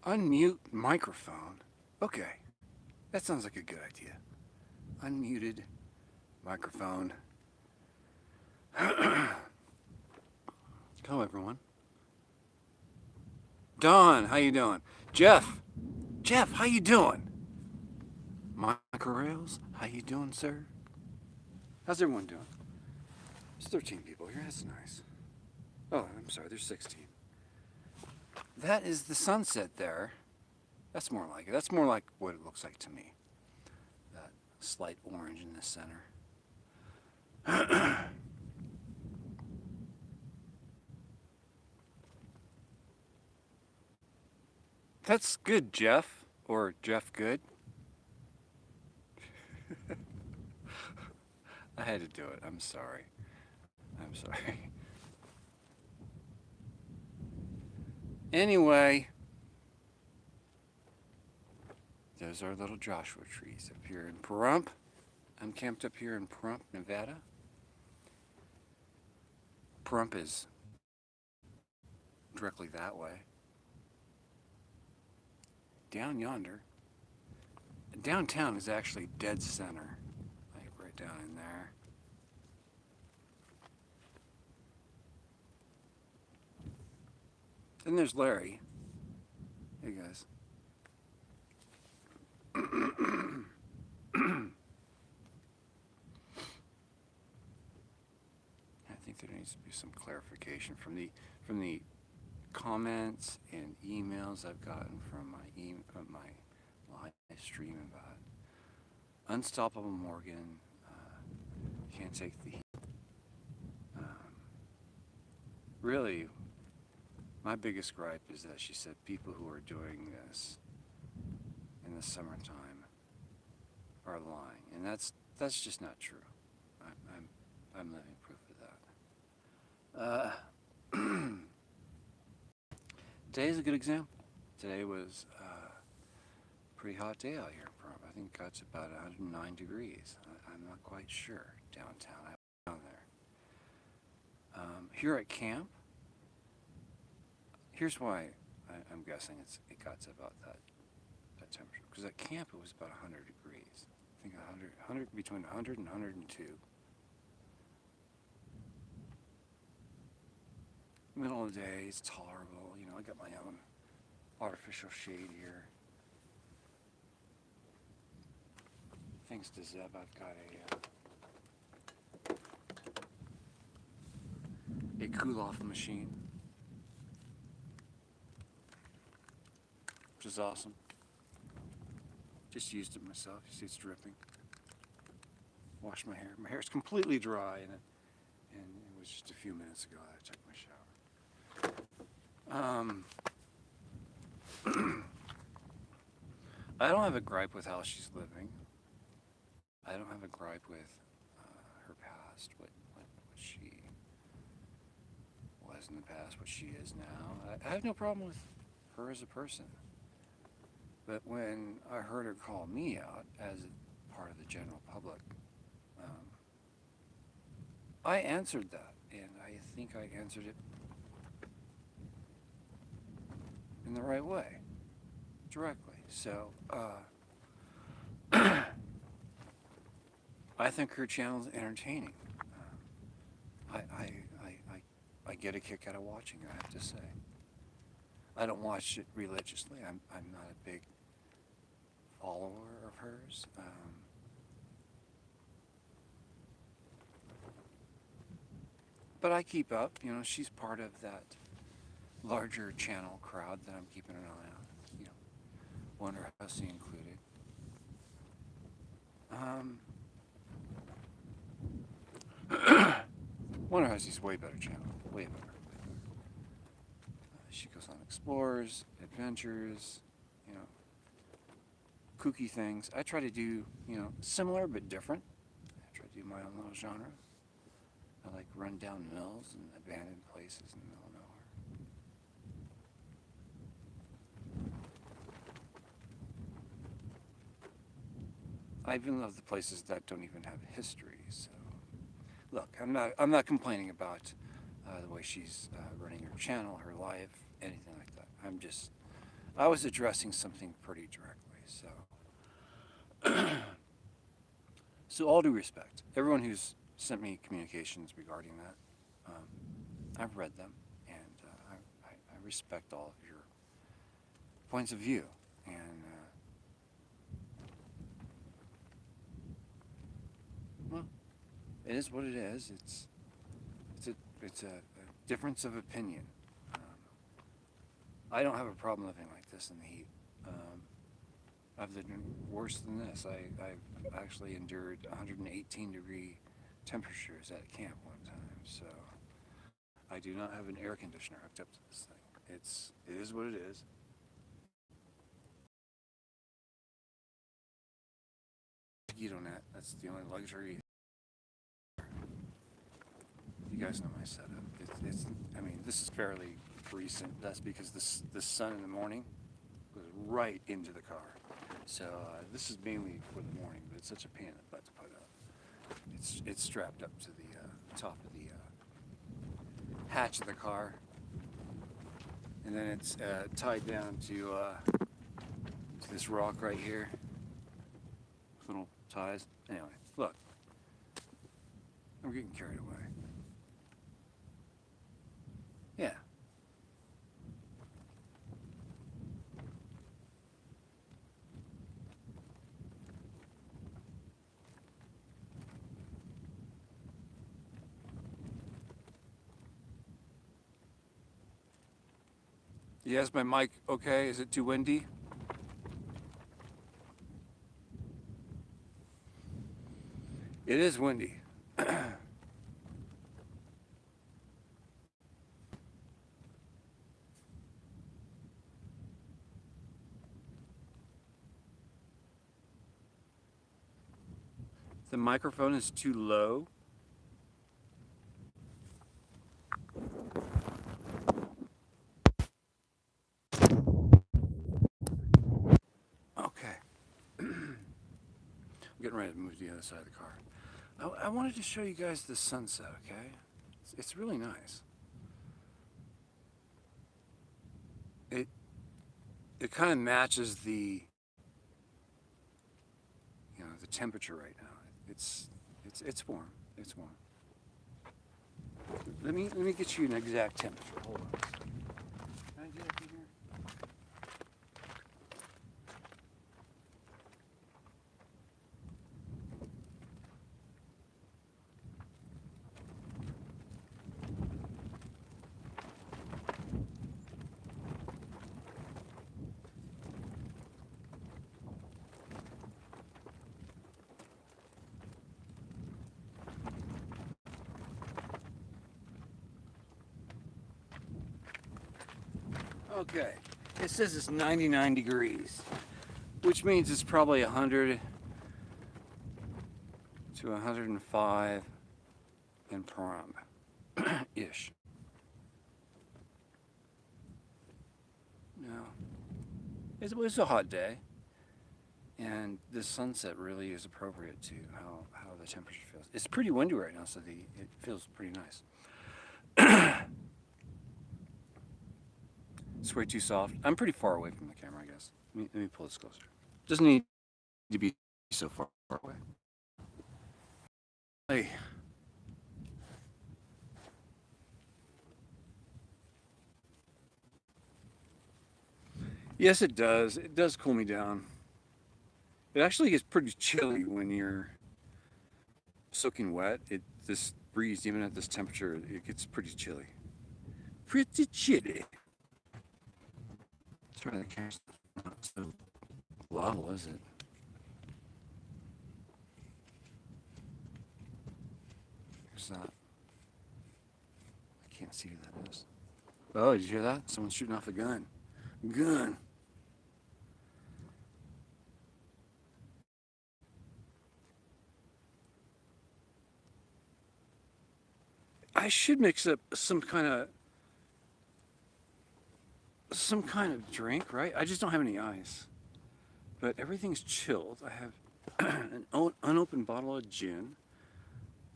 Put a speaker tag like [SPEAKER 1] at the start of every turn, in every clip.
[SPEAKER 1] Unmute microphone. Okay, that sounds like a good idea. Unmuted microphone. Hello, everyone. Don, how you doing? Jeff, how you doing? Microrails, how you doing, sir? How's everyone doing? There's 13 people here. That's nice. Oh, I'm sorry. There's 16. That is the sunset there. That's more like it. That's more like what it looks like to me. That slight orange in the center. That's good, Jeff. Or Jeff Good. I had to do it. I'm sorry. I'm sorry. Anyway, there's our little Joshua trees up here in Pahrump. I'm camped up here in Pahrump, Nevada. Pahrump is directly that way. Down yonder. Downtown is actually dead center, like right down in there. Then there's Larry. Hey guys. I think there needs to be some clarification from the comments and emails I've gotten from my live stream about Unstoppable Morgan. Can't take the heat. Really, my biggest gripe is that she said people who are doing this in the summertime are lying, and that's just not true. I'm living proof of that. Today is a good example. Today was a pretty hot day out here in Pahrump. I think it got to about 109 degrees. I'm not quite sure downtown. I was down there. Here at camp, here's why I'm guessing it got to about that temperature. Because at camp it was about 100 degrees. I think 100 between 100 and 102. Middle of the day, it's tolerable. You know, I got my own artificial shade here. Thanks to Zeb, I've got a cool-off machine, which is awesome. Just used it myself. You see it's dripping. Washed my hair. My hair's completely dry, and it was just a few minutes ago that I took my shower. I don't have a gripe with how she's living. I don't have a gripe with her past, what she was in the past, what she is now. I have no problem with her as a person. But when I heard her call me out as part of the general public, I answered that, and I think I answered it in the right way, directly. So, I think her channel is entertaining. I get a kick out of watching it, I have to say. I don't watch it religiously. I'm not a big follower of hers. But I keep up. You know, she's part of that larger channel crowd that I'm keeping an eye on. You know, Wonder Hussey included. Wonder Hussey's way better channel. Way better. She goes on explores, adventures, you know, kooky things. I try to do, you know, similar but different. I try to do my own little genre. I like run-down mills and abandoned places in the middle of nowhere. I even love the places that don't even have history. So, look, I'm not complaining about the way she's running her channel, her life, anything like that. I was addressing something pretty directly. So all due respect, everyone who's sent me communications regarding that, I've read them, and I respect all of your points of view. And well, it is what it is. It's a difference of opinion. I don't have a problem living like this in the heat. I've lived worse than this. I've actually endured 118-degree temperatures at camp one time. So I do not have an air conditioner hooked up to this thing. It is what it is. Mosquito net. That's the only luxury. You guys know my setup. I mean, this is fairly recent. That's because the sun in the morning goes right into the car. So this is mainly for the morning, but it's such a pain in the butt to put up. It's strapped up to the top of the hatch of the car, and then it's tied down to this rock right here. Little ties. Anyway, look, I'm getting carried away. Yeah. Yes, my mic okay? Is it too windy? It is windy. The microphone is too low. Okay. I'm getting ready to move to the other side of the car. I wanted to show you guys the sunset, okay? It's really nice. It kind of matches the the temperature right now. It's warm. It's warm. Let me get you an exact temperature. Hold on. Can I get up in here? Okay, it says it's 99 degrees, which means it's probably 100 to 105 in Pahrump, ish. No, it was a hot day, and this sunset really is appropriate to how the temperature feels. It's pretty windy right now, so it feels pretty nice. It's way too soft. I'm pretty far away from the camera, I guess. Let me pull this closer. Doesn't need to be so far away. Hey. Yes, it does. It does cool me down. It actually gets pretty chilly when you're soaking wet. This breeze, even at this temperature, it gets pretty chilly. Pretty chilly. Sorry, the camera's not so level, is it? There's that. I can't see who that is. Oh, did you hear that? Someone's shooting off a gun. Gun. I should mix up some kind of drink, right? I just don't have any ice. But everything's chilled. I have an unopened bottle of gin.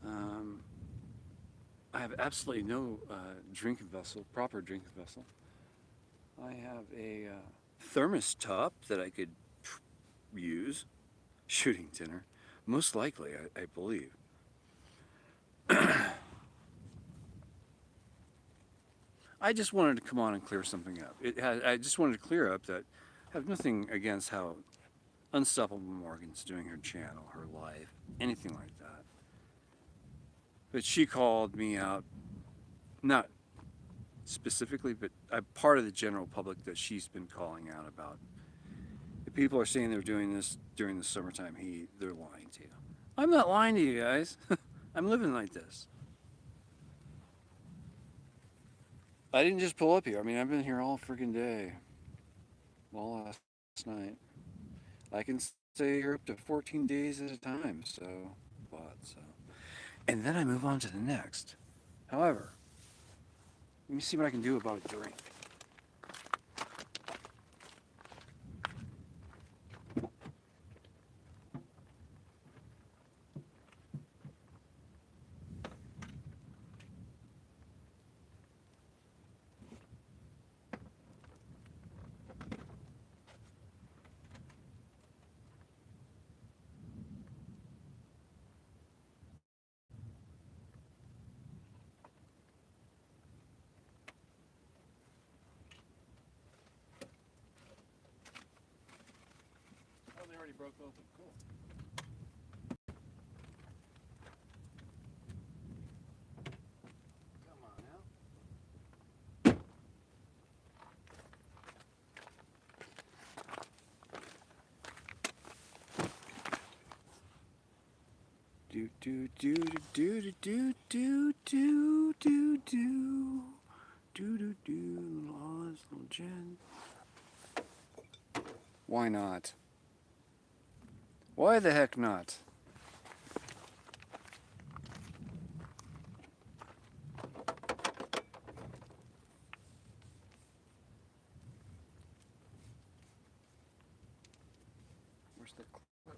[SPEAKER 1] I have absolutely no drinking vessel, proper drinking vessel. I have a thermos top that I could use shooting dinner. Most likely, I believe. I just wanted to come on and clear something up. I just wanted to clear up that I have nothing against how Unstoppable Morgan's doing her channel, her life, anything like that. But she called me out, not specifically, but I'm part of the general public that she's been calling out about. If people are saying they're doing this during the summertime heat, they're lying to you. I'm not lying to you guys. I'm living like this. I didn't just pull up here. I mean, I've been here all freaking day. All last night. I can stay here up to 14 days at a time, so. And then I move on to the next. However, let me see what I can do about a drink. Oh, they already broke open. Cool. Come on now. Do do do do do do do do do do do do Lawless little Jen. Why not? Why the heck not? Where's the clip?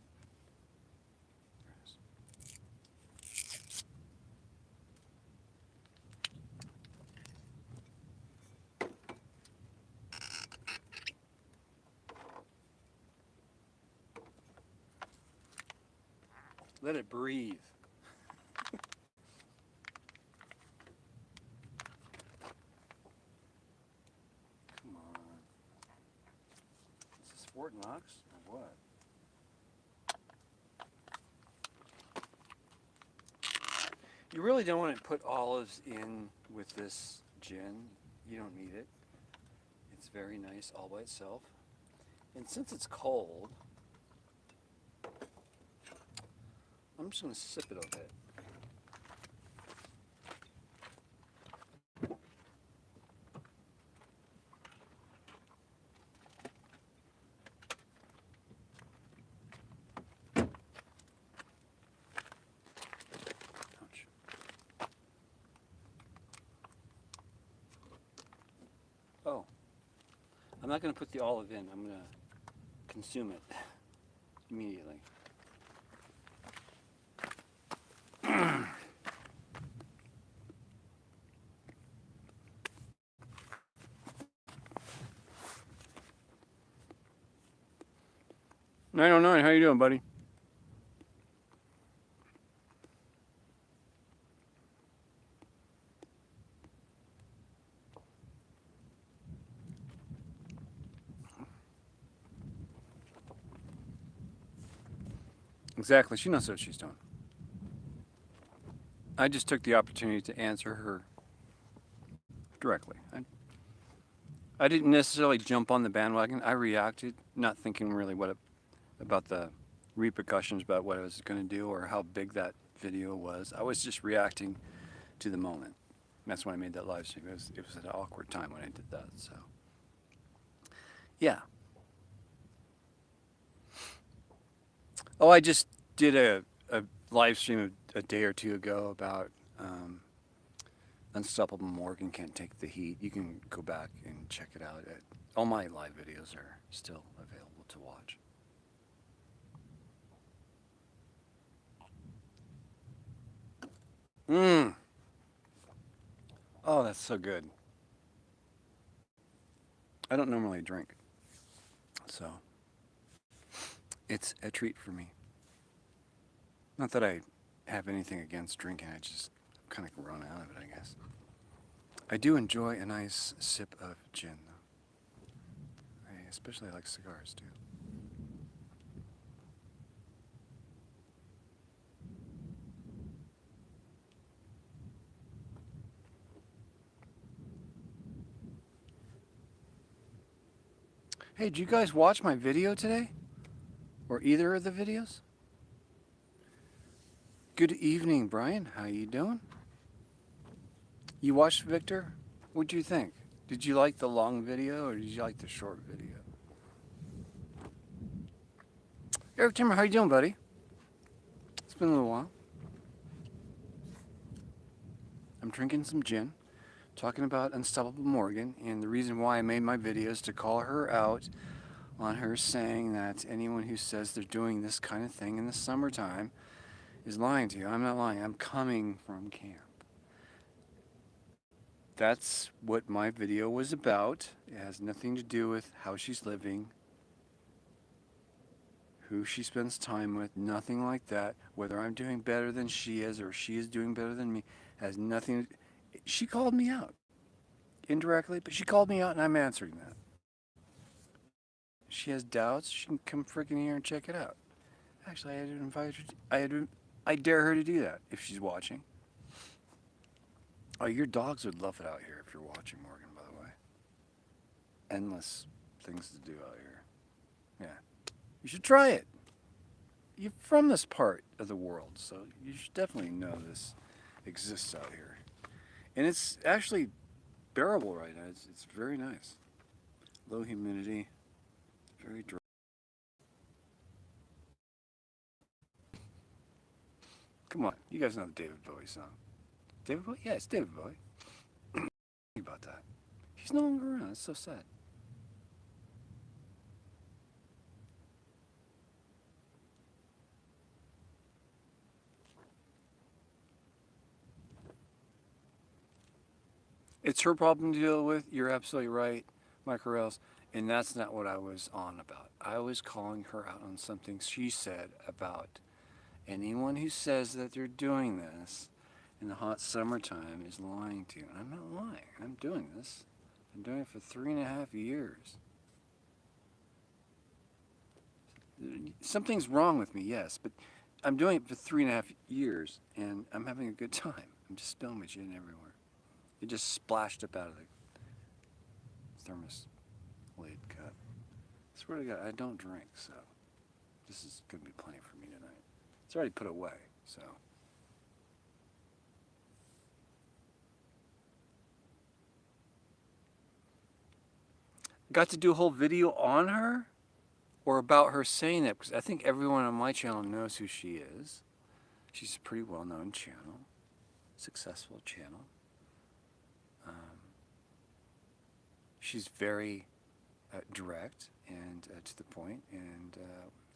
[SPEAKER 1] There it is. Let it breathe. Come on. Is this Fort Knox or what? You really don't want to put olives in with this gin. You don't need it. It's very nice all by itself. And since it's cold, I'm just going to sip it a bit. Ouch. Oh, I'm not going to put the olive in. I'm going to consume it immediately. Nine oh nine, how you doing, buddy? Exactly, she knows what she's doing. I just took the opportunity to answer her directly. I didn't necessarily jump on the bandwagon. I reacted, not thinking really about the repercussions about what I was going to do or how big that video was. I was just reacting to the moment. And that's when I made that live stream. It was an awkward time when I did that. So, yeah. Oh, I just did a live stream a day or two ago about Unstoppable Morgan Can't Take the Heat. You can go back and check it out. All my live videos are still available to watch. Mmm. Oh, that's so good. I don't normally drink. So it's a treat for me. Not that I have anything against drinking, I just kind of run out of it, I guess. I do enjoy a nice sip of gin, though. I especially like cigars, too. Hey, did you guys watch my video today? Or either of the videos? Good evening, Brian. How you doing? You watched Victor? What'd you think? Did you like the long video or did you like the short video? Eric Timmer, how you doing, buddy? It's been a little while. I'm drinking some gin, talking about Unstoppable Morgan, and the reason why I made my video is to call her out on her saying that anyone who says they're doing this kind of thing in the summertime is lying to you. I'm not lying. I'm coming from camp. That's what my video was about. It has nothing to do with how she's living, who she spends time with, nothing like that. Whether I'm doing better than she is or she is doing better than me has nothing. She called me out indirectly, but she called me out and I'm answering that. She has doubts, she can come freaking here and check it out. Actually, I had to invite her. I dare her to do that if she's watching. Oh, your dogs would love it out here if you're watching, Morgan, by the way. Endless things to do out here. Yeah. You should try it. You're from this part of the world, so you should definitely know this exists out here. And it's actually bearable right now. It's very nice. Low humidity. Very dry. Come on, you guys know the David Bowie song. David Bowie? Yeah, it's David Bowie. About that. He's no longer around. It's so sad. It's her problem to deal with. You're absolutely right, Mike Morales. And that's not what I was on about. I was calling her out on something she said about anyone who says that they're doing this in the hot summertime is lying to you. And I'm not lying. I'm doing this. I'm doing it for 3.5 years. Something's wrong with me, yes, but I'm doing it for 3.5 years, and I'm having a good time. I'm just spilling my gin everywhere. It just splashed up out of the thermos lid cup. I swear to God, I don't drink, so this is going to be plenty for me tonight. It's already put away, so. Got to do a whole video on her or about her saying that, because I think everyone on my channel knows who she is. She's a pretty well-known channel, successful channel. She's very direct and to the point, and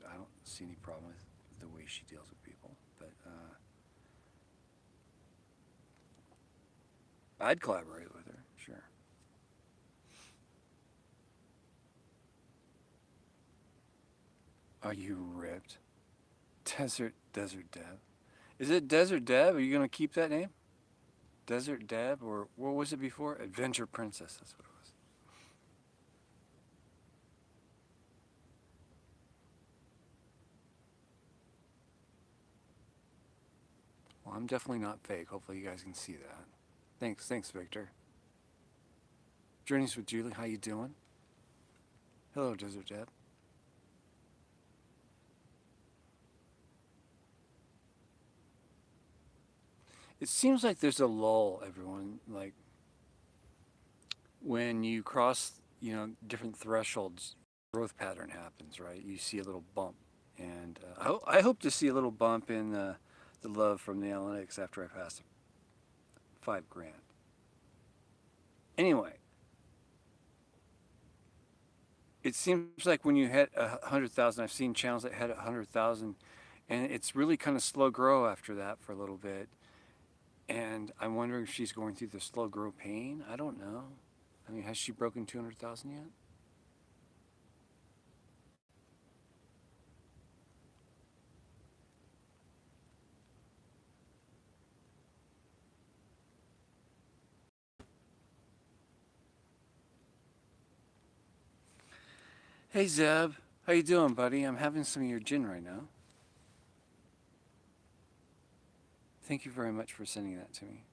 [SPEAKER 1] I don't see any problem with the way she deals with people. But I'd collaborate with her, sure. Are you ripped? Desert Deb. Is it Desert Deb? Are you going to keep that name? Desert Deb, or what was it before? Adventure Princess, that's what it was. Well, I'm definitely not fake. Hopefully you guys can see that. Thanks, Victor. Journeys with Julie, how you doing? Hello, Desert Deb. It seems like there's a lull, everyone. Like when you cross, different thresholds, growth pattern happens, right? You see a little bump, and I hope to see a little bump in the love from the analytics after I pass $5,000. Anyway, it seems like when you hit 100,000, I've seen channels that hit 100,000, and it's really kind of slow grow after that for a little bit. And I'm wondering if she's going through the slow grow pain. I don't know. I mean, has she broken 200,000 yet? Hey Zeb, how you doing, buddy? I'm having some of your gin right now. Thank you very much for sending that to me.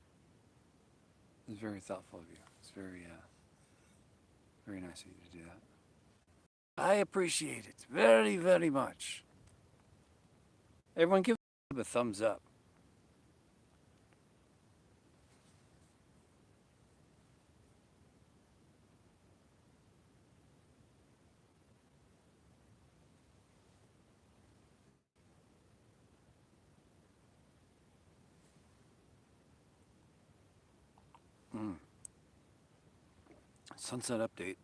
[SPEAKER 1] It's very thoughtful of you. It's very nice of you to do that. I appreciate it very, very much. Everyone give a thumbs up. Mm. Sunset update.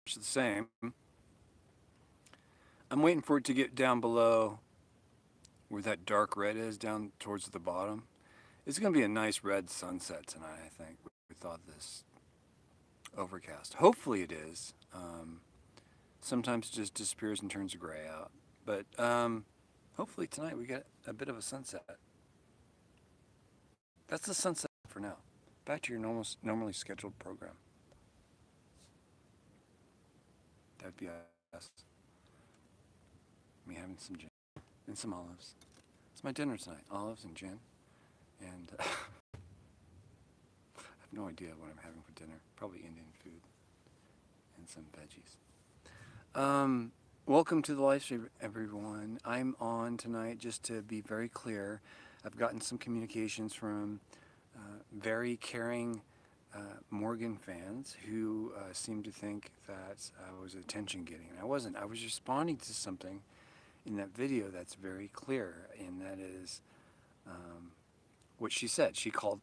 [SPEAKER 1] It's the same. I'm waiting for it to get down below where that dark red is, down towards the bottom. It's going to be a nice red sunset tonight, I think, with all this overcast. Hopefully it is. Sometimes it just disappears and turns gray out. But hopefully tonight we get a bit of a sunset. That's the sunset for now. Back to your normally scheduled program. That'd be us. Me having some gin and some olives. It's my dinner tonight. Olives and gin. And I have no idea what I'm having for dinner. Probably Indian food and some veggies. Welcome to the live stream, everyone. I'm on tonight, just to be very clear. I've gotten some communications from very caring Morgan fans who seem to think that I was attention getting. And I wasn't. I was responding to something in that video that's very clear, and that is what she said. She called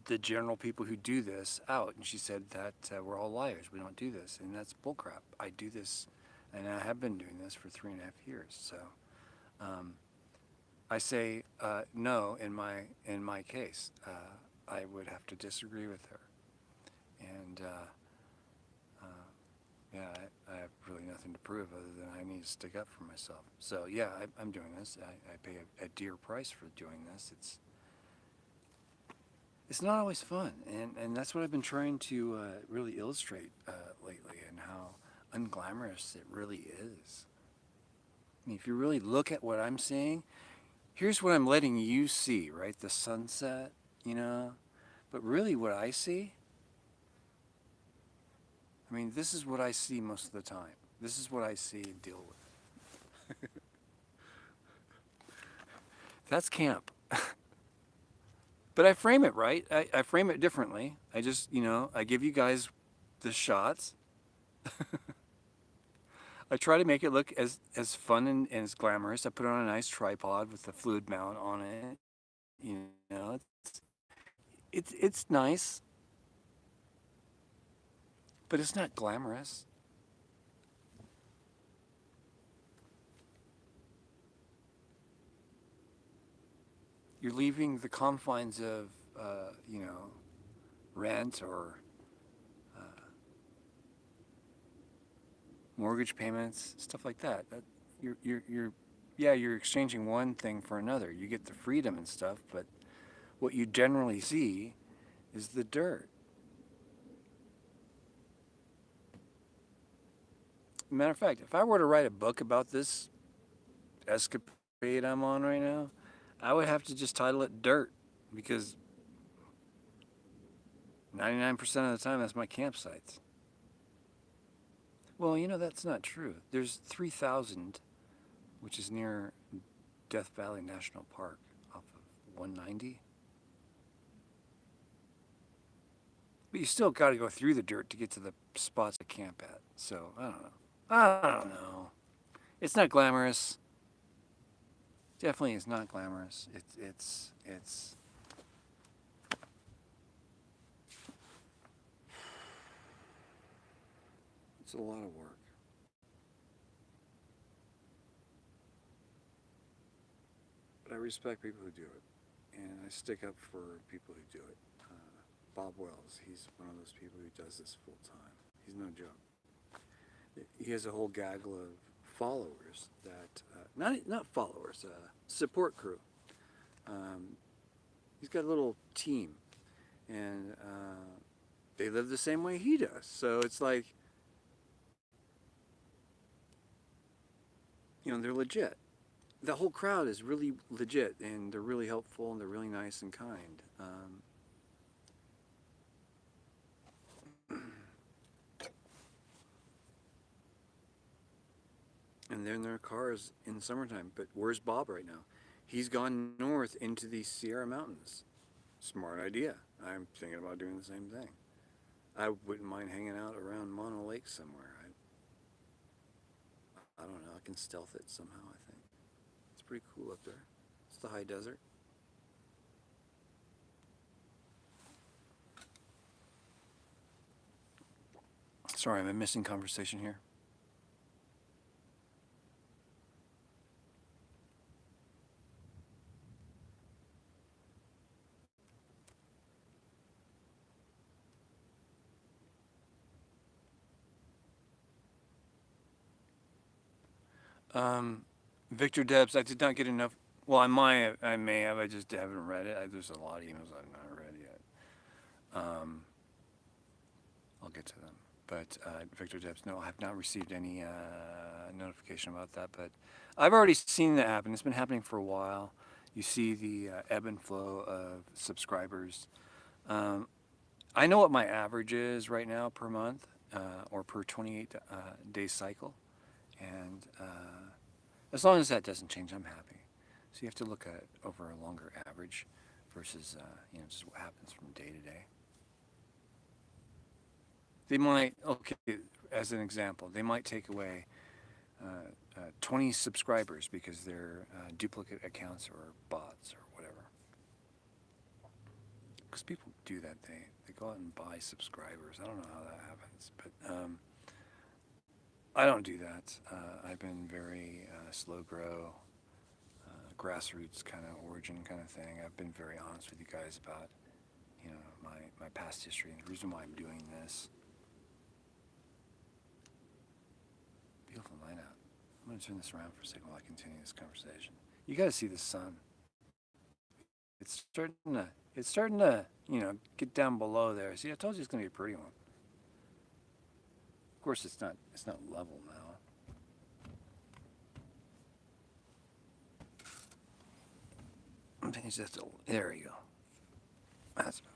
[SPEAKER 1] the general people who do this out, and she said that we're all liars. We don't do this, and that's bullcrap. I do this, and I have been doing this for 3.5 years. So I say no in my case. I would have to disagree with her, and yeah, I have really nothing to prove other than I need to stick up for myself. So yeah, I'm doing this. I pay a dear price for doing this. It's not always fun, and that's what I've been trying to really illustrate lately, and how unglamorous it really is. I mean, if you really look at what I'm seeing, here's what I'm letting you see, right? The sunset, you know? But really what I see, I mean, this is what I see most of the time. This is what I see and deal with. That's camp. But I frame it right. I frame it differently. I just, I give you guys the shots. I try to make it look as fun and as glamorous. I put it on a nice tripod with the fluid mount on it. It's nice, but it's not glamorous. You're leaving the confines of, rent or mortgage payments, stuff like that. You're exchanging one thing for another. You get the freedom and stuff, but what you generally see is the dirt. Matter of fact, if I were to write a book about this escapade I'm on right now, I would have to just title it Dirt, because 99% of the time that's my campsites. Well, that's not true. There's 3,000, which is near Death Valley National Park off of 190. But you still got to go through the dirt to get to the spots to camp at. So, I don't know. It's not glamorous. Definitely is not glamorous. It's a lot of work. But I respect people who do it, and I stick up for people who do it. Bob Wells, he's one of those people who does this full time. He's no joke. He has a whole gaggle of followers that not followers, support crew. He's got a little team, and they live the same way he does. So it's like, they're legit. The whole crowd is really legit, and they're really helpful, and they're really nice and kind. And they're in their cars in the summertime. But where's Bob right now? He's gone north into the Sierra Mountains. Smart idea. I'm thinking about doing the same thing. I wouldn't mind hanging out around Mono Lake somewhere. I don't know. I can stealth it somehow, I think. It's pretty cool up there. It's the high desert. Sorry, I'm missing conversation here. Victor Debs, I did not get enough. Well, I may have. I just haven't read it. There's a lot of emails I've not read yet. I'll get to them. But Victor Debs, no, I have not received any notification about that. But I've already seen that happen. It's been happening for a while. You see the ebb and flow of subscribers. I know what my average is right now per month or per 28 day cycle. And as long as that doesn't change, I'm happy. So you have to look at it over a longer average versus just what happens from day to day. They might, okay, as an example, they might take away 20 subscribers because they're duplicate accounts or bots or whatever. Because people do that. They go out and buy subscribers. I don't know how that happens, but I don't do that. I've been very slow grow, grassroots kind of origin kind of thing. I've been very honest with you guys about, my past history and the reason why I'm doing this. Beautiful night out. I'm going to turn this around for a second while I continue this conversation. You got to see the sun. It's starting to, get down below there. See, I told you it's going to be a pretty one. Of course, it's not level now. I think it's just there you go. That's better.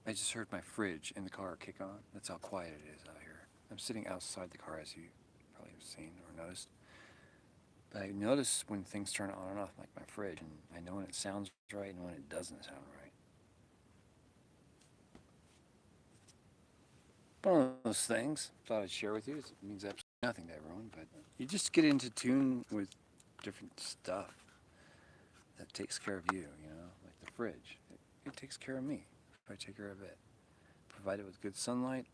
[SPEAKER 1] I just heard my fridge in the car kick on. That's how quiet it is out here. I'm sitting outside the car, as you probably have seen or noticed. But I notice when things turn on and off, like my fridge, and I know when it sounds right and when it doesn't sound right. One of those things thought I'd share with you. It means absolutely nothing to everyone, but you just get into tune with different stuff that takes care of you, like the fridge. It takes care of me if I take care of it. Provide it with good sunlight,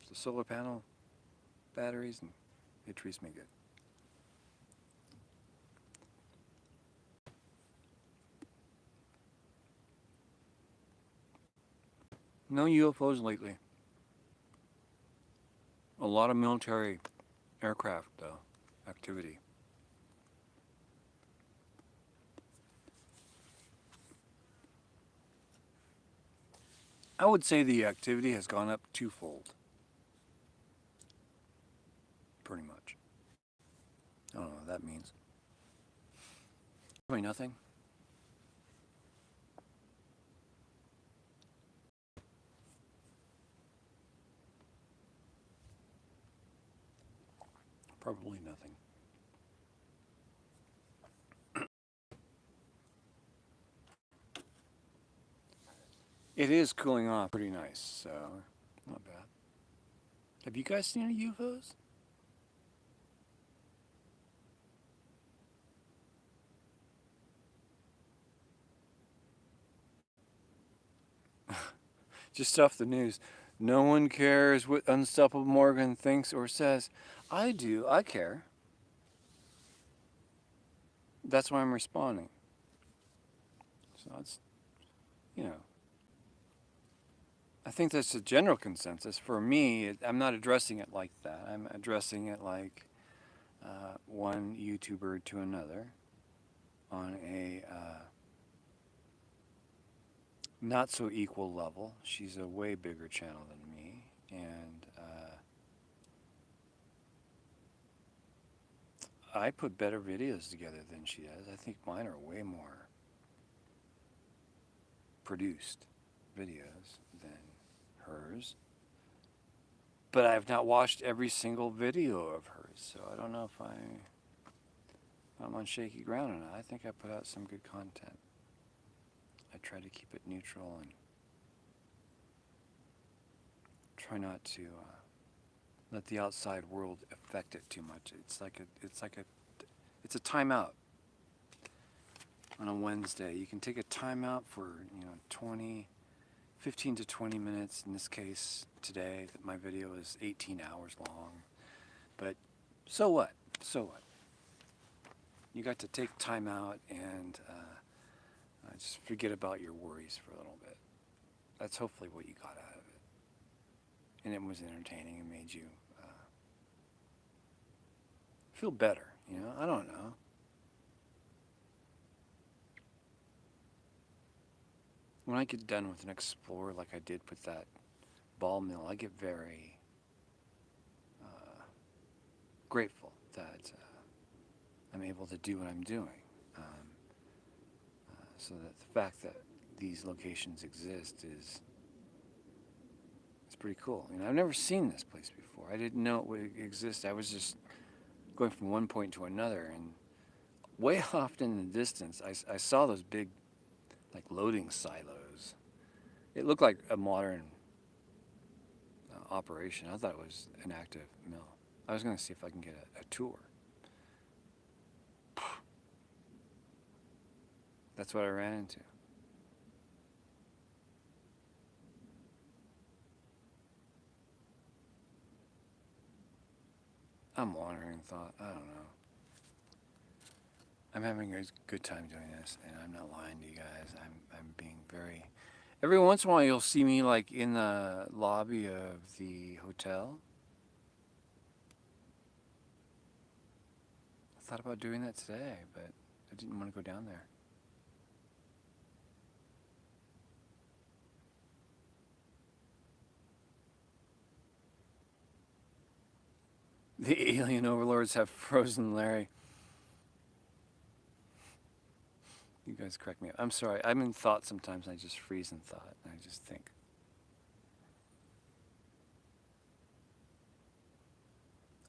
[SPEAKER 1] the solar panel, batteries, and it treats me good. No UFOs lately. A lot of military aircraft, though, activity. I would say the activity has gone up twofold. Pretty much. I don't know what that means. Probably nothing. Probably nothing. It is cooling off pretty nice, so not bad. Have you guys seen any UFOs? Just off the news. No one cares what Unstoppable Morgan thinks or says. I do. I care. That's why I'm responding. So it's, I think that's a general consensus. For me, I'm not addressing it like that. I'm addressing it like one YouTuber to another on a not so equal level. She's a way bigger channel than me, and I put better videos together than she does. I think mine are way more produced videos than hers. But I've not watched every single video of hers, so I don't know if I'm on shaky ground or not. I think I put out some good content. I try to keep it neutral and try not to let the outside world affect it too much. It's a timeout on a Wednesday. You can take a timeout for 15 to 20 minutes. In this case, today, my video is 18 hours long. But so what? So what? You got to take time out and just forget about your worries for a little bit. That's hopefully what you got out of it. And it was entertaining and made you feel better, I don't know. When I get done with an explorer like I did with that ball mill, I get very grateful that I'm able to do what I'm doing. So that the fact that these locations exist is pretty cool. I've never seen this place before. I didn't know it would exist. I was just going from one point to another, and way off in the distance, I saw those big, like, loading silos. It looked like a modern operation. I thought it was an active mill. I was going to see if I can get a tour. That's what I ran into. I'm wandering in thought. I don't know. I'm having a good time doing this, and I'm not lying to you guys. I'm being very... Every once in a while, you'll see me, like, in the lobby of the hotel. I thought about doing that today, but I didn't want to go down there. The alien overlords have frozen Larry. You guys correct me. I'm sorry. I'm in thought sometimes. I just freeze in thought. And I just think.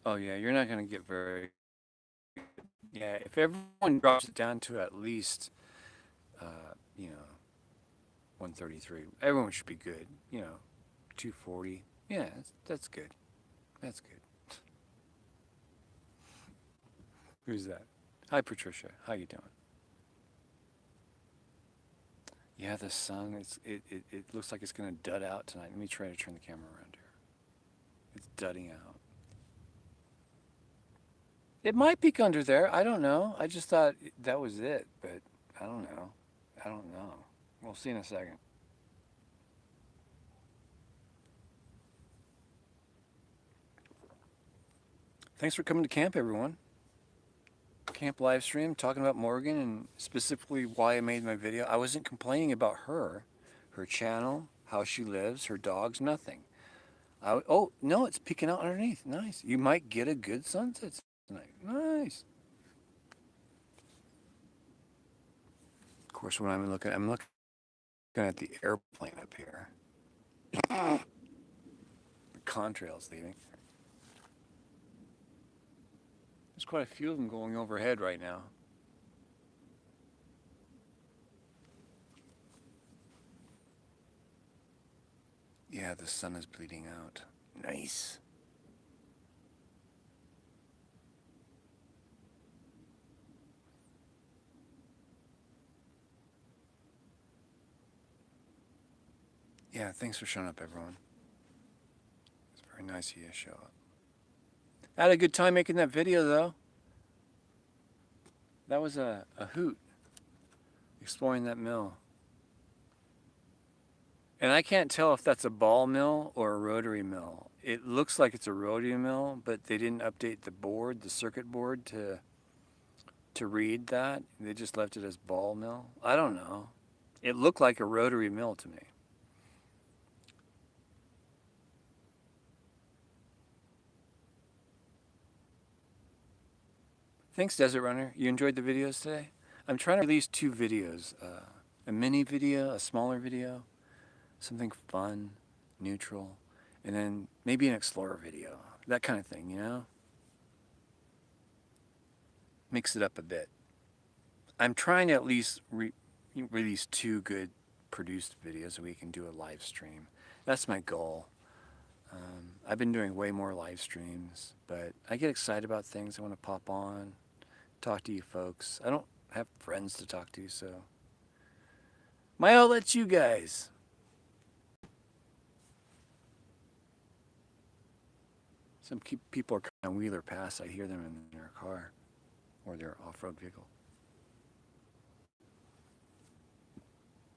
[SPEAKER 1] Oh, yeah. You're not going to get very... Yeah, if everyone drops it down to at least, 133, everyone should be good. 240. Yeah, that's good. That's good. Who's that? Hi, Patricia. How you doing? Yeah, the sun, it looks like it's going to dud out tonight. Let me try to turn the camera around here. It's dudding out. It might peek under there. I don't know. I just thought that was it, but I don't know. I don't know. We'll see in a second. Thanks for coming to camp, everyone. Camp live stream, talking about Morgan and specifically why I made my video. I wasn't complaining about her channel, how she lives, her dogs, nothing. Oh, no, it's peeking out underneath. Nice. You might get a good sunset tonight. Nice. Of course, when I'm looking at the airplane up here. The contrail's leaving. There's quite a few of them going overhead right now. Yeah, the sun is bleeding out. Nice. Yeah, thanks for showing up, everyone. It's very nice of you to show up. I had a good time making that video, though. That was a hoot, exploring that mill. And I can't tell if that's a ball mill or a rotary mill. It looks like it's a rotary mill, but they didn't update the board, the circuit board, to read that. They just left it as ball mill. I don't know. It looked like a rotary mill to me. Thanks, Desert Runner. You enjoyed the videos today? I'm trying to release 2 videos. A mini video, a smaller video, something fun, neutral, and then maybe an explorer video. That kind of thing, you know? Mix it up a bit. I'm trying to at least release 2 good produced videos so we can do a live stream. That's my goal. I've been doing way more live streams, but I get excited about things. I want to pop on, talk to you folks. I don't have friends to talk to, so my outlet's you guys. Some people are coming on Wheeler Pass. I hear them in their car or their off-road vehicle.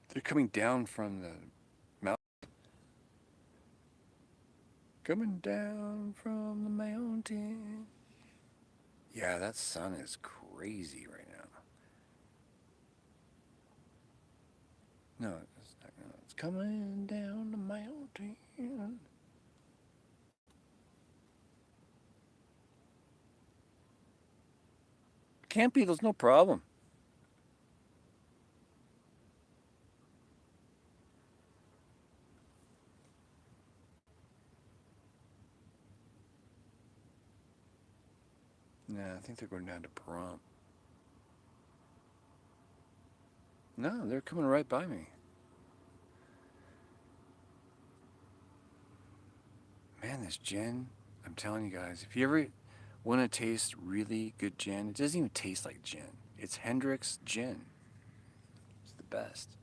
[SPEAKER 1] They're coming down from the mountain. Coming down from the mountain. Yeah, that sun is crazy right now. No, it's not. No, it's coming down the mountain. Can't be. There's no problem. Yeah, I think they're going down to Pahrump. No, they're coming right by me. Man, this gin, I'm telling you guys, if you ever want to taste really good gin, it doesn't even taste like gin. It's Hendrick's gin. It's the best.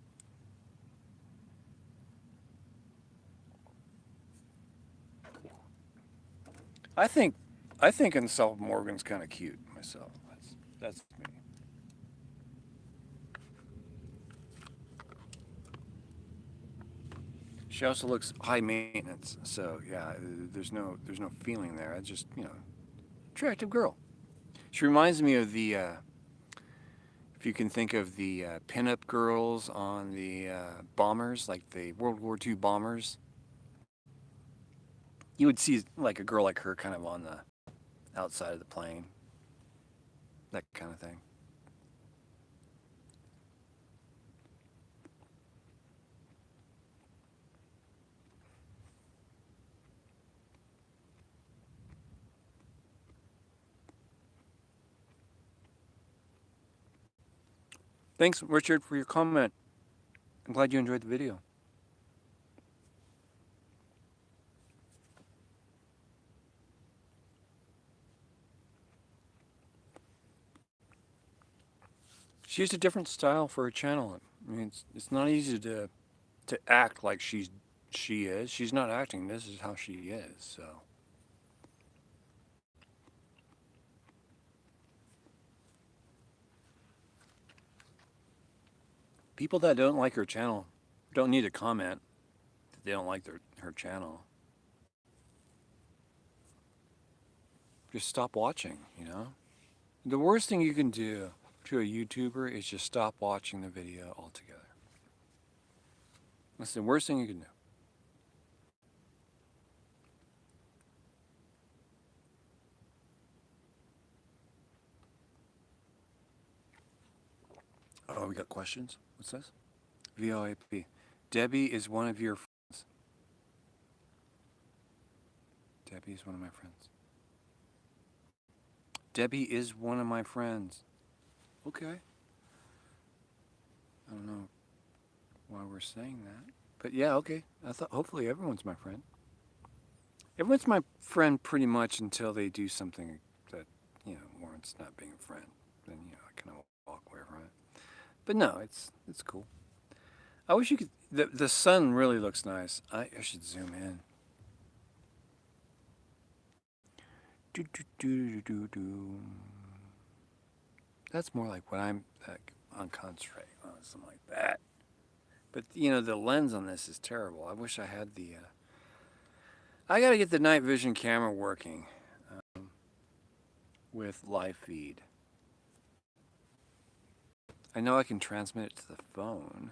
[SPEAKER 1] I think Unsolved Morgan's kind of cute myself. That's me. She also looks high maintenance, so yeah, there's no feeling there. I just, you know, attractive girl. She reminds me of the, if you can think of the pinup girls on the bombers, like the World War II bombers. You would see like a girl like her kind of on the outside of the plane, that kind of thing. Thanks, Richard, for your comment. I'm glad you enjoyed the video. She used a different style for her channel. I mean, it's not easy to act like she is. She's not acting. This is how she is. So. People that don't like her channel don't need to comment that they don't like her channel. Just stop watching, you know? The worst thing you can do to a YouTuber is just stop watching the video altogether. That's the worst thing you can do. Oh, we got questions? What's this? VOIP. Debbie is one of your friends. Debbie is one of my friends. Debbie is one of my friends. Okay. I don't know why we're saying that. But yeah, okay. I thought hopefully everyone's my friend. Everyone's my friend pretty much until they do something that, you know, warrants not being a friend. Then, you know, I kind of walk away from it. But no, it's cool. I wish you could. The sun really looks nice. I should zoom in. That's more like when I'm on concentrating on something like that. But you know, the lens on this is terrible. I wish I had the. I got to get the night vision camera working with live feed. I know I can transmit it to the phone.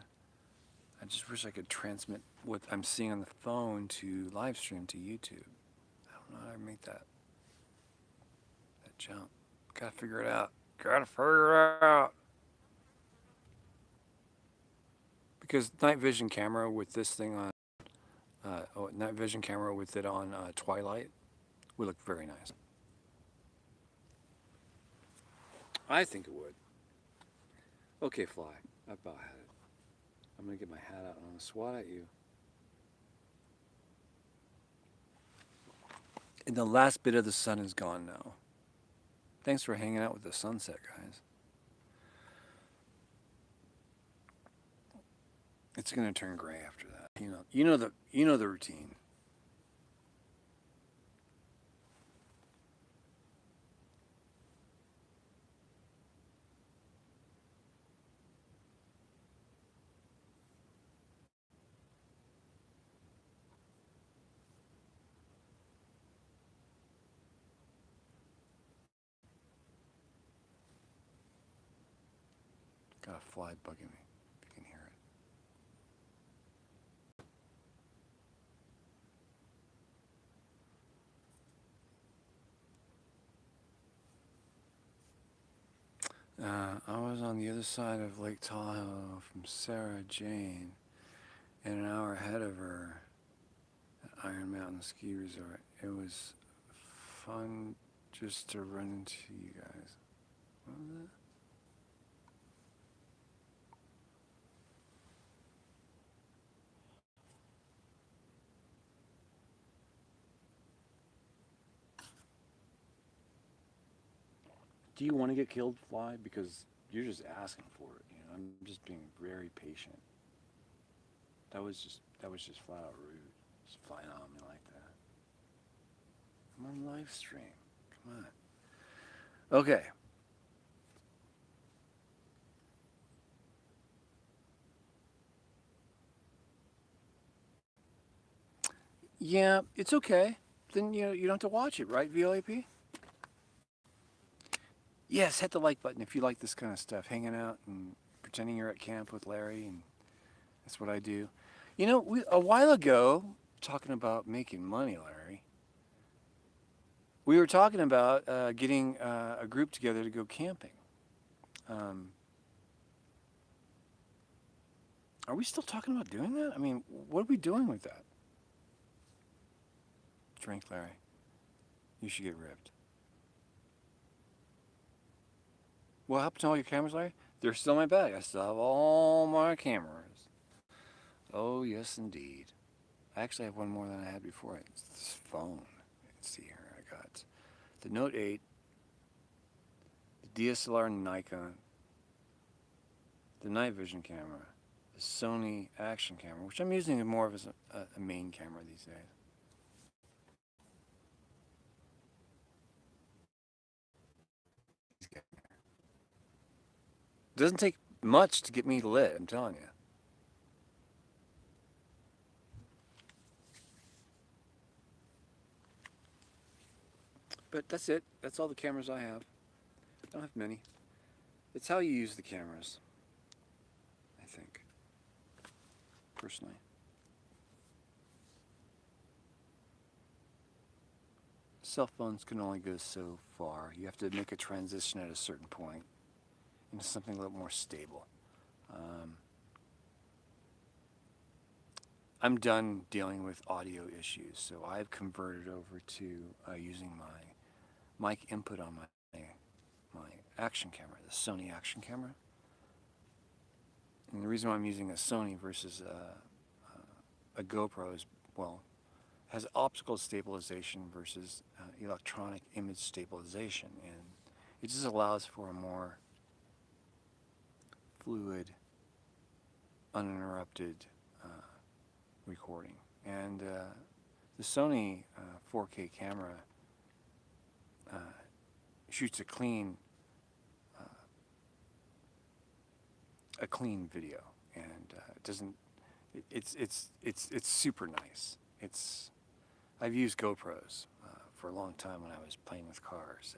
[SPEAKER 1] I just wish I could transmit what I'm seeing on the phone to live stream to YouTube. I don't know how to make that jump. Gotta figure it out. Gotta figure out. Because night vision camera with this thing on, night vision camera with it on twilight would look very nice. I think it would. Okay, fly. I about had it. I'm gonna get my hat out and I'm gonna swat at you. And the last bit of the sun is gone now. Thanks for hanging out with the sunset, guys. It's gonna turn gray after that. You know the routine. Got a fly bugging me. If you can hear it. I was on the other side of Lake Tahoe from Sarah Jane, and an hour ahead of her at Iron Mountain Ski Resort. It was fun just to run into you guys. What was that? Do you want to get killed, fly? Because you're just asking for it. You know, I'm just being very patient. That was just flat out rude. Just flying on me like that. I'm on live stream. Come on. Okay. Yeah, it's okay. Then you don't have to watch it, right, VLAP? Yes, hit the like button if you like this kind of stuff. Hanging out and pretending you're at camp with Larry, and that's what I do. You know, a while ago, talking about making money, Larry, we were talking about getting a group together to go camping. Um, are we still talking about doing that? I mean, what are we doing with that? Drink, Larry. You should get ripped. What happened to all your cameras, Larry? They're still in my bag. I still have all my cameras. Oh, yes, indeed. I actually have one more than I had before. It's this phone. Let's see here. I got the Note 8, the DSLR Nikon, the night vision camera, the Sony action camera, which I'm using more of as a main camera these days. It doesn't take much to get me lit, I'm telling you. But that's it. That's all the cameras I have. I don't have many. It's how you use the cameras, I think, personally. Cell phones can only go so far. You have to make a transition at a certain point into something a little more stable. I'm done dealing with audio issues, so I've converted over to using my mic input on my action camera, the Sony action camera. And the reason why I'm using a Sony versus a GoPro is, well, has optical stabilization versus electronic image stabilization, and it just allows for a more fluid, uninterrupted recording. And the Sony 4K camera shoots a clean video, and it doesn't. It's super nice. I've used GoPros for a long time when I was playing with cars,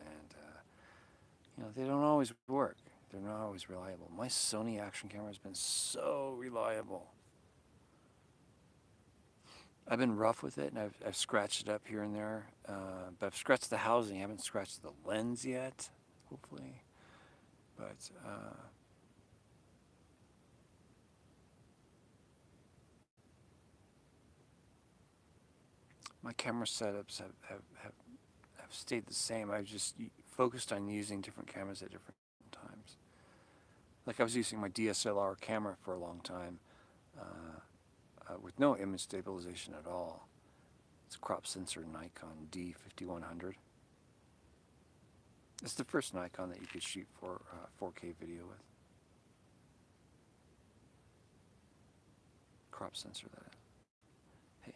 [SPEAKER 1] and they don't always work. They're not always reliable. My Sony action camera has been so reliable. I've been rough with it, and I've scratched it up here and there, but I've scratched the housing. I haven't scratched the lens yet, hopefully. But my camera setups have stayed the same. I've just focused on using different cameras at different times. Like I was using my DSLR camera for a long time with no image stabilization at all. It's a crop sensor Nikon D5100. It's the first Nikon that you could shoot for 4K video with. Crop sensor, that is. Hey.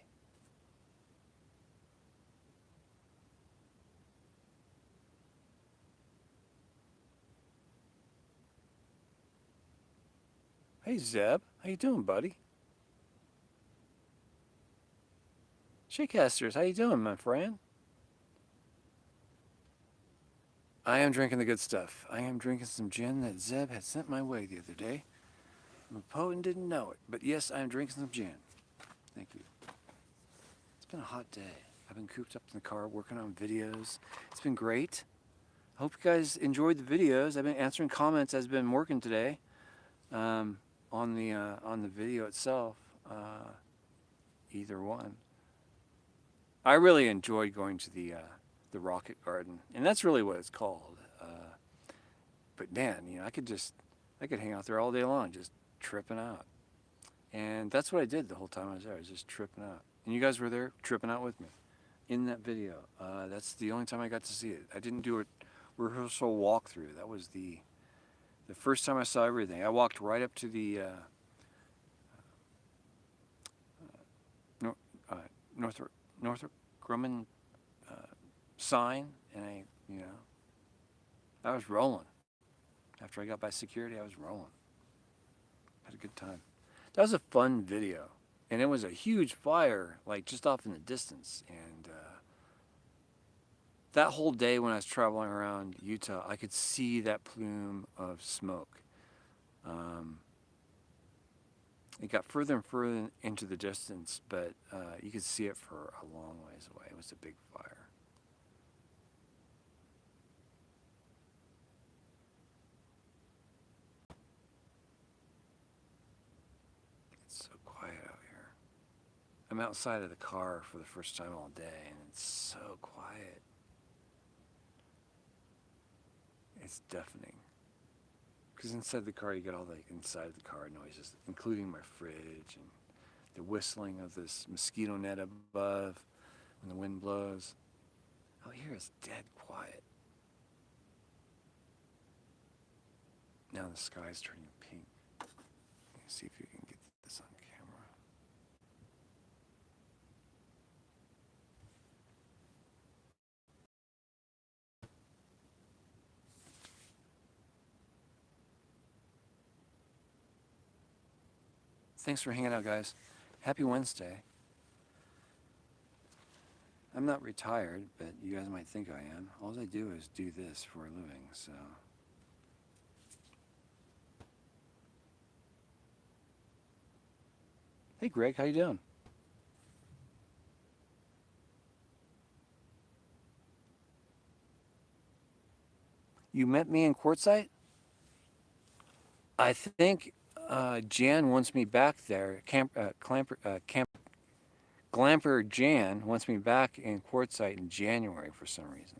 [SPEAKER 1] Hey Zeb, how you doing, buddy? Shakecasters, how you doing, my friend? I am drinking the good stuff. I am drinking some gin that Zeb had sent my way the other day. I'm a poet and didn't know it, but yes, I am drinking some gin. Thank you. It's been a hot day. I've been cooped up in the car working on videos. It's been great. I hope you guys enjoyed the videos. I've been answering comments as I've been working today on the video itself. Either one. I really enjoyed going to the Rocket Garden, and that's really what it's called. But man, you know, I could hang out there all day long, just tripping out. And that's what I did the whole time I was there. I was just tripping out. And you guys were there tripping out with me in that video. That's the only time I got to see it. I didn't do a rehearsal walkthrough. That was the first time I saw everything. I walked right up to the Northrop Grumman sign, and I was rolling. After I got by security, I was rolling. Had a good time. That was a fun video, and it was a huge fire, like just off in the distance. And that whole day when I was traveling around Utah, I could see that plume of smoke. It got further and further into the distance, but you could see it for a long ways away. It was a big fire. It's so quiet out here. I'm outside of the car for the first time all day, and it's so quiet. It's deafening. Because inside the car, you get all the inside of the car noises, including my fridge and the whistling of this mosquito net above when the wind blows. Out here it's dead quiet. Now the sky's turning pink. Let's see if you can get this on camera. Thanks for hanging out, guys. Happy Wednesday. I'm not retired, but you guys might think I am. All I do is do this for a living, so. Hey, Greg, how you doing? You met me in Quartzsite? I think Jan wants me back there. Glamper Jan wants me back in Quartzsite in January for some reason.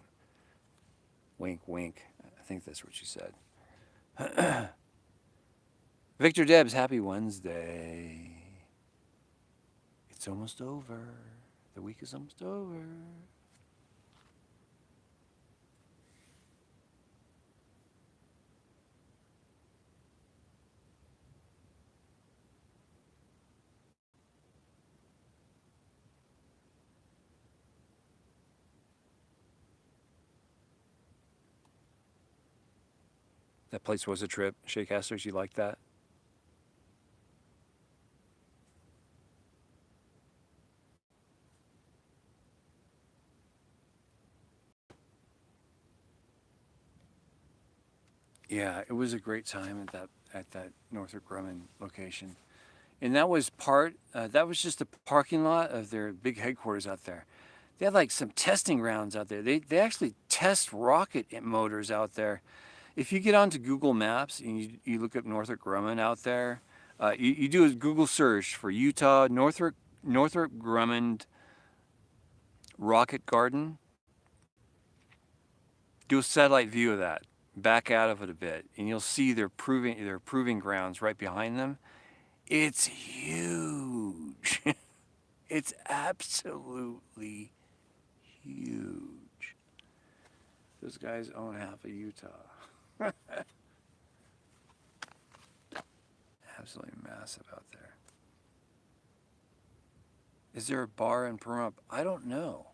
[SPEAKER 1] Wink, wink. I think that's what she said. Victor Debs, happy Wednesday. It's almost over. The week is almost over. That place was a trip. Shakecasters, you like that? Yeah, it was a great time at that Northrop Grumman location, and that was that was just the parking lot of their big headquarters out there. They had like some testing rounds out there. They actually test rocket motors out there. If you get onto Google Maps and you look up Northrop Grumman out there, you do a Google search for Utah Northrop Grumman Rocket Garden. Do a satellite view of that. Back out of it a bit, and you'll see their proving grounds right behind them. It's huge. It's absolutely huge. Those guys own half of Utah. Absolutely massive out there. Is there a bar in Pahrump? I don't know.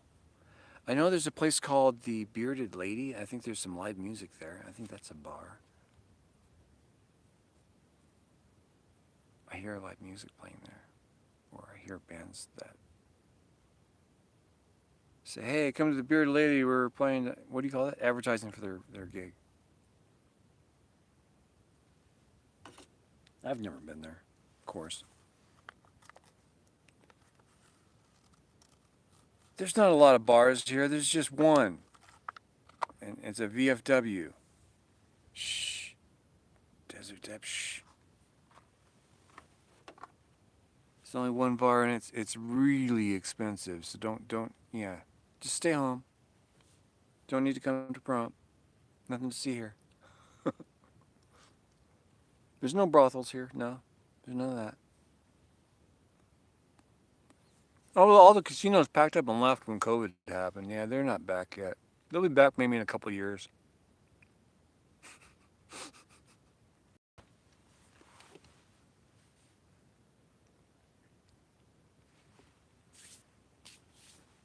[SPEAKER 1] I know there's a place called the Bearded Lady. I think there's some live music there. I think that's a bar. I hear live music playing there. Or I hear bands that say, hey, come to the Bearded Lady. We're playing, what do you call it? Advertising for their gig. I've never been there, of course. There's not a lot of bars here. There's just one. And it's a VFW. Shh. Desert Dep, shh. It's only one bar and it's really expensive. So don't yeah. Just stay home. Don't need to come to Pahrump. Nothing to see here. There's no brothels here. No. There's none of that. Oh, all the casinos packed up and left when COVID happened. Yeah, they're not back yet. They'll be back maybe in a couple of years.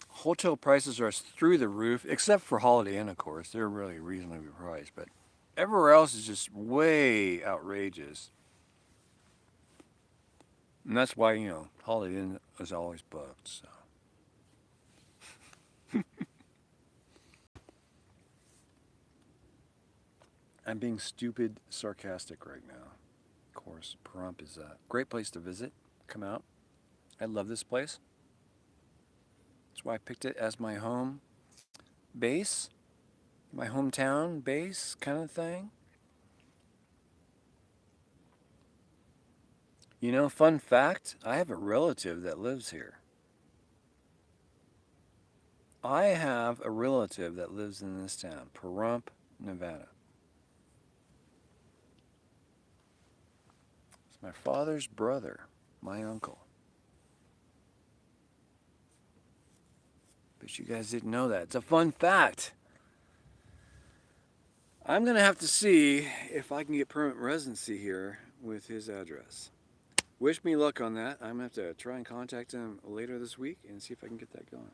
[SPEAKER 1] Hotel prices are through the roof, except for Holiday Inn, of course. They're really reasonably priced, but everywhere else is just way outrageous. And that's why, Holiday Inn is always booked. So. I'm being stupid sarcastic right now. Of course, Pahrump is a great place to visit. Come out. I love this place. That's why I picked it as my home base, my hometown base kind of thing. Fun fact, I have a relative that lives here. I have a relative that lives in this town, Pahrump, Nevada. It's my father's brother, my uncle. But you guys didn't know that. It's a fun fact. I'm going to have to see if I can get permanent residency here with his address. Wish me luck on that. I'm going to have to try and contact him later this week and see if I can get that going.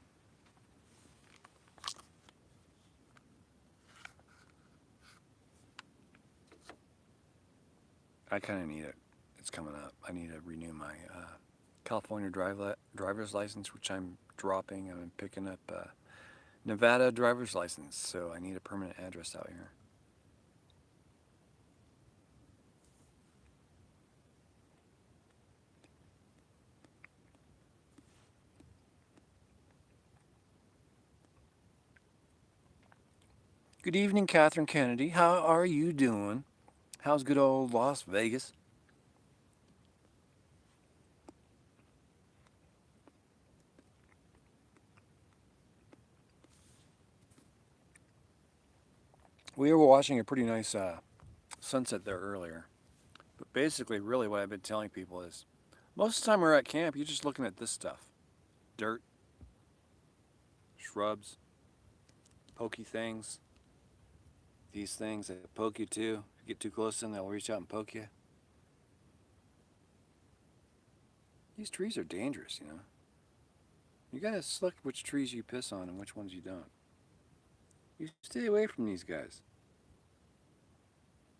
[SPEAKER 1] I kind of need it. It's coming up. I need to renew my California driver's license, which I'm dropping. I'm picking up Nevada driver's license, so I need a permanent address out here. Good evening, Catherine Kennedy. How are you doing? How's good old Las Vegas? We were watching a pretty nice sunset there earlier. But basically, really what I've been telling people is, most of the time we're at camp, you're just looking at this stuff. Dirt, shrubs, pokey things. These things that poke you too. If you get too close to them, they'll reach out and poke you. These trees are dangerous, You gotta select which trees you piss on and which ones you don't. You stay away from these guys.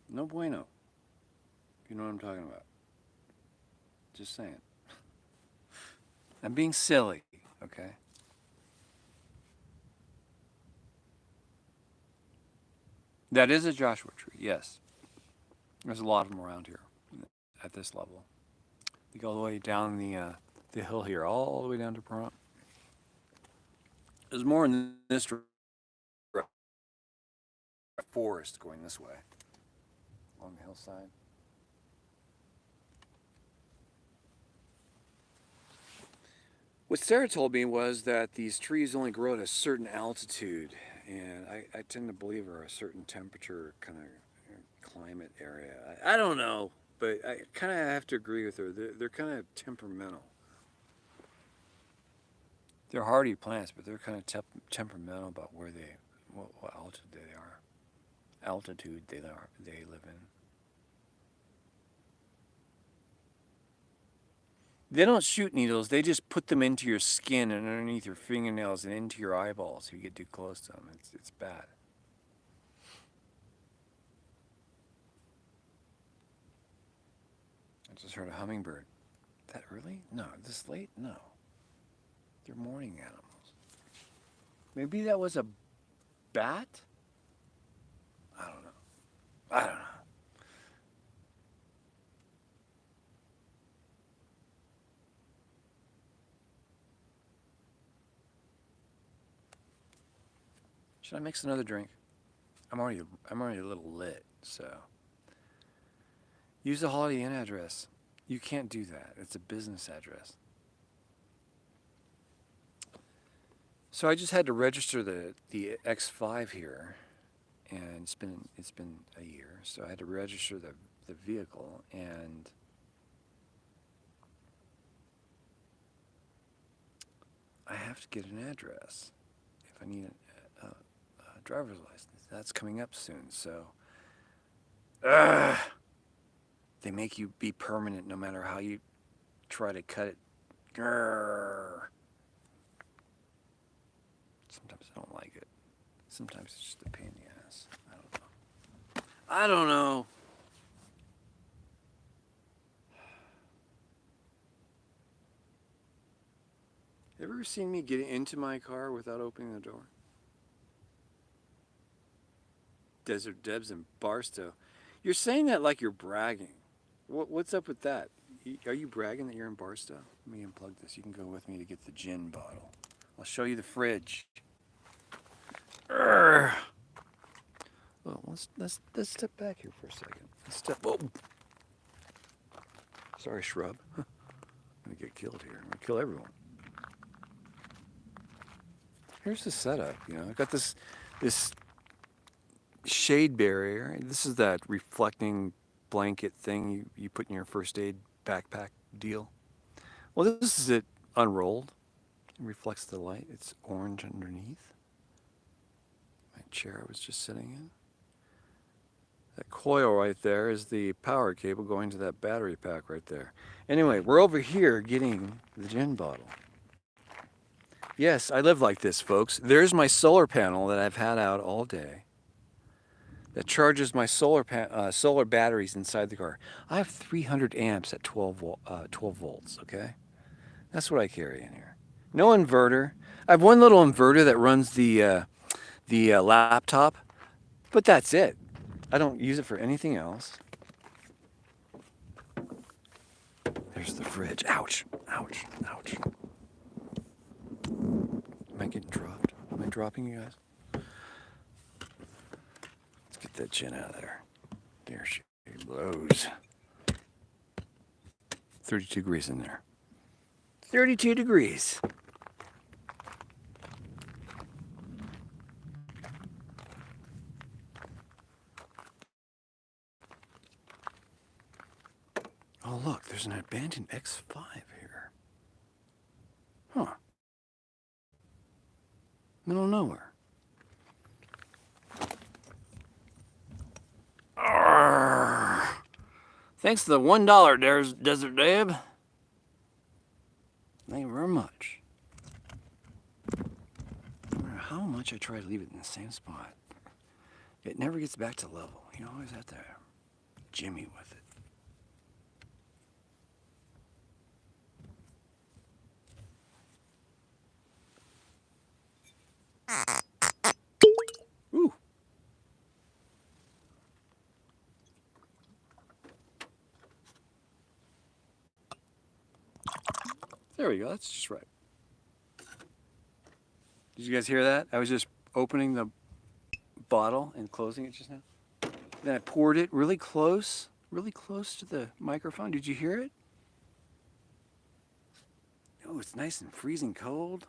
[SPEAKER 1] No bueno. You know what I'm talking about. Just saying. I'm being silly, okay? That is a Joshua tree, yes. There's a lot of them around here at this level. They go all the way down the hill here, all the way down to Pahrump. There's more in this forest going this way. along the hillside. What Sarah told me was that these trees only grow at a certain altitude, and I tend to believe are a certain temperature kind of climate area. I don't know, but I kind of have to agree with her. They're kind of temperamental. They're hardy plants, but they're kind of temperamental about where what altitude they are. Altitude they live in. They don't shoot needles. They just put them into your skin and underneath your fingernails and into your eyeballs if you get too close to them. It's bad. I just heard a hummingbird. That early? No. This late? No. They're morning animals. Maybe that was a bat? I don't know. I don't know. Should I mix another drink? I'm already a little lit, so. Use the Holiday Inn address. You can't do that. It's a business address. So I just had to register the X5 here, and it's been a year. So I had to register the vehicle, and I have to get an address if I need a driver's license. That's coming up soon. So they make you be permanent no matter how you try to cut it. Grrr. Sometimes I don't like it. Sometimes it's just a pain in the ass. I don't know. Have you ever seen me get into my car without opening the door? Desert Debs in Barstow. You're saying that like you're bragging. What's up with that? Are you bragging that you're in Barstow? Let me unplug this. You can go with me to get the gin bottle. I'll show you the fridge. Urgh. Well, let's step back here for a second. Whoa. Sorry, shrub. I'm gonna get killed here. I'm gonna kill everyone. Here's the setup. I got this shade barrier. This is that reflecting blanket thing you put in your first aid backpack deal. Well, this is it unrolled. It reflects the light. It's orange underneath. My chair I was just sitting in. That coil right there is the power cable going to that battery pack right there. Anyway, we're over here getting the gin bottle. Yes, I live like this, folks. There's my solar panel that I've had out all day that charges my solar batteries inside the car. I have 300 amps at 12 volts, okay? That's what I carry in here. No inverter. I have one little inverter that runs the laptop, but that's it. I don't use it for anything else. There's the fridge. Ouch, ouch, ouch. Am I getting dropped? Am I dropping you guys? Let's get that gin out of there. There she blows. 32 degrees in there. 32 degrees. Oh, look, there's an abandoned X5 here. Huh. Middle of nowhere. Arrgh. Thanks to the $1 Desert Deb. Thank you very much. No matter how much I try to leave it in the same spot, it never gets back to level. You always have to jimmy with it. Ooh. There we go. That's just right. Did you guys hear that? I was just opening the bottle and closing it just now. Then I poured it really close to the microphone. Did you hear it? Oh, it's nice and freezing cold.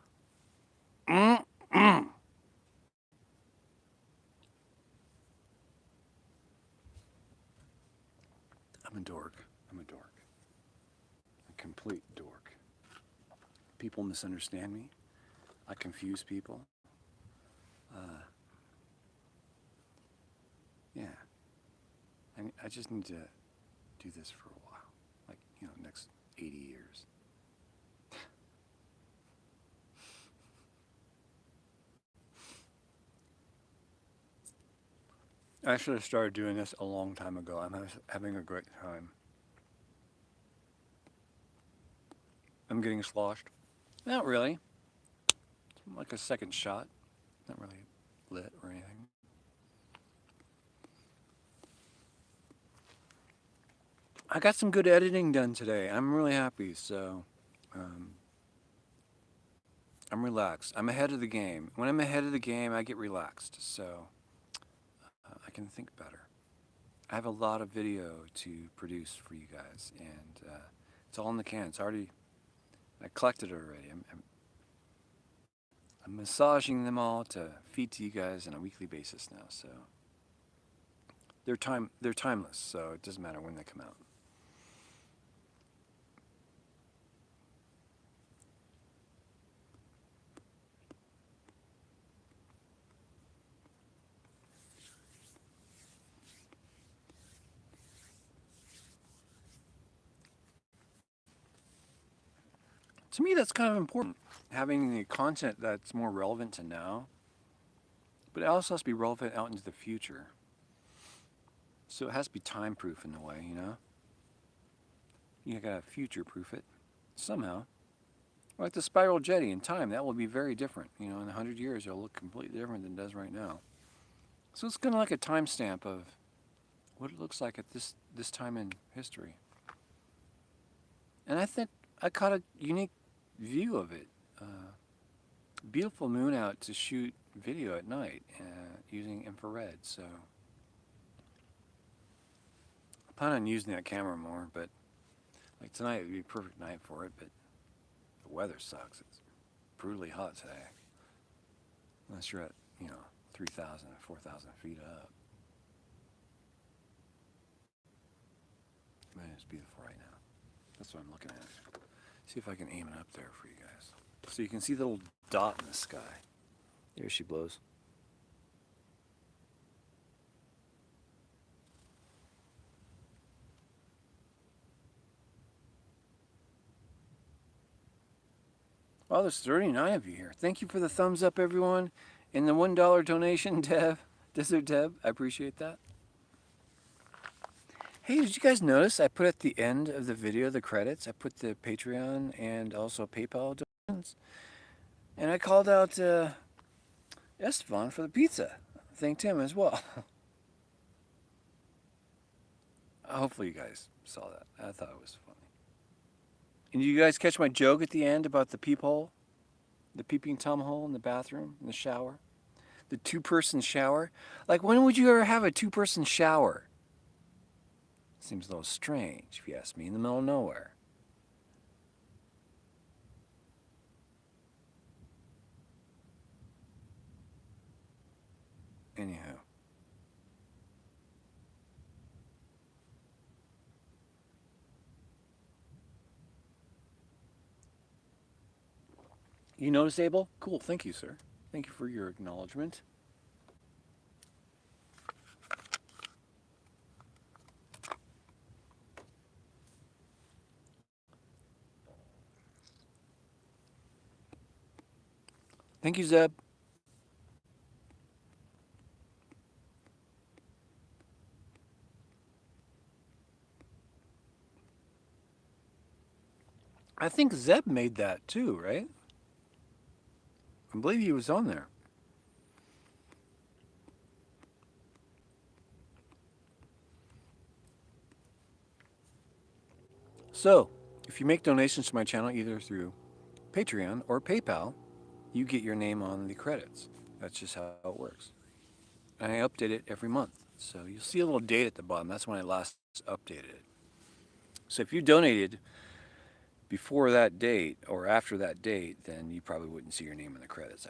[SPEAKER 1] Mm-mm. I'm a dork. I'm a dork. A complete dork. People misunderstand me. I confuse people. Yeah. I just need to do this for a while. Like, next 80 years. I should have started doing this a long time ago. I'm having a great time. I'm getting sloshed. Not really. It's like a second shot. Not really lit or anything. I got some good editing done today. I'm really happy, so I'm relaxed. I'm ahead of the game. When I'm ahead of the game, I get relaxed, so I can think better. I have a lot of video to produce for you guys, and it's all in the can. I collected it already. I'm massaging them all to feed to you guys on a weekly basis now, so they're timeless, so it doesn't matter when they come out. To me, that's kind of important, having the content that's more relevant to now, but it also has to be relevant out into the future. So it has to be time-proof in a way, You gotta future-proof it somehow. Like the spiral jetty in time, that will be very different. In 100 years, it'll look completely different than it does right now. So it's kind of like a timestamp of what it looks like at this time in history. And I think I caught a unique view of it. Beautiful moon out to shoot video at night using infrared. So I plan on using that camera more, but like tonight would be a perfect night for it, but the weather sucks. It's brutally hot today. Unless you're at, 3,000, 4,000 feet up. Man, it's beautiful right now. That's what I'm looking at. See if I can aim it up there for you guys. So you can see the little dot in the sky. There she blows. Well, there's 39 of you here. Thank you for the thumbs up, everyone. And the $1 donation, Deb. Desert Deb, I appreciate that. Hey, did you guys notice I put at the end of the video the credits? I put the Patreon and also PayPal donations. And I called out Esteban for the pizza. Thanked him as well. Hopefully you guys saw that. I thought it was funny. And did you guys catch my joke at the end about the peephole? The peeping Tom hole in the bathroom, in the shower? The two-person shower? Like, when would you ever have a two-person shower? Seems a little strange, if you ask me, in the middle of nowhere. Anyhow. You notice, Abel? Cool, thank you, sir. Thank you for your acknowledgement. Thank you, Zeb. I think Zeb made that too, right? I believe he was on there. So, if you make donations to my channel either through Patreon or PayPal, you get your name on the credits. That's just how it works. And I update it every month. So you'll see a little date at the bottom. That's when I last updated it. So if you donated before that date or after that date, then you probably wouldn't see your name in the credits.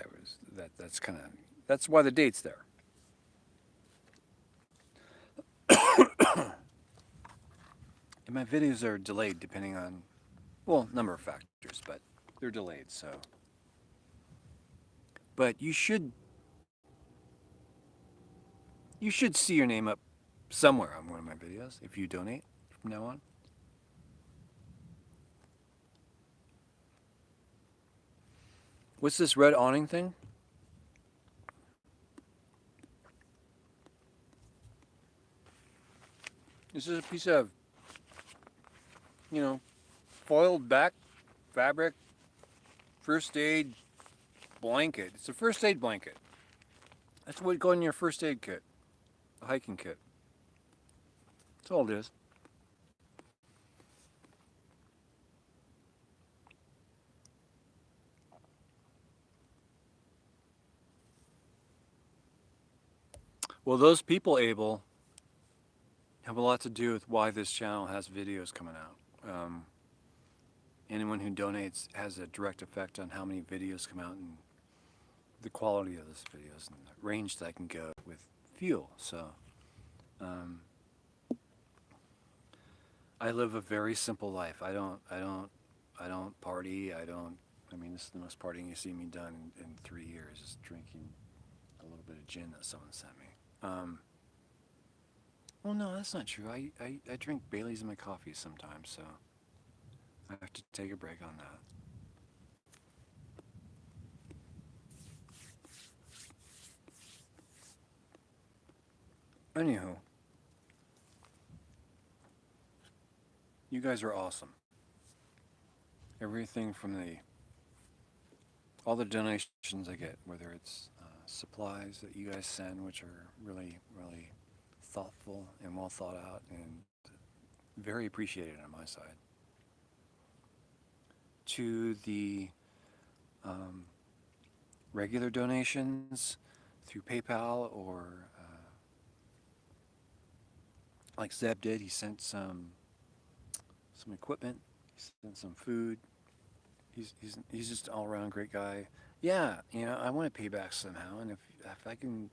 [SPEAKER 1] That's why the date's there. And my videos are delayed depending on, well, number of factors, but they're delayed. So, but you should see your name up somewhere on one of my videos if you donate from now on. What's this red awning thing? This is a piece of, foiled back fabric first aid blanket. It's a first aid blanket. That's what would go in your first aid kit, a hiking kit. That's all it is. Well, those people, Abel, have a lot to do with why this channel has videos coming out. Anyone who donates has a direct effect on how many videos come out and the quality of those videos and the range that I can go with fuel. So, I live a very simple life. I don't party. I mean, this is the most partying you see me done in 3 years, is drinking a little bit of gin that someone sent me. Well, no, that's not true. I drink Bailey's in my coffee sometimes, so I have to take a break on that. Anywho, you guys are awesome. Everything from all the donations I get, whether it's supplies that you guys send, which are really, really thoughtful and well thought out and very appreciated on my side, to the regular donations through PayPal or like Zeb did. He sent some equipment. He sent some food. He's just an all around great guy. Yeah, I want to pay back somehow, and if I can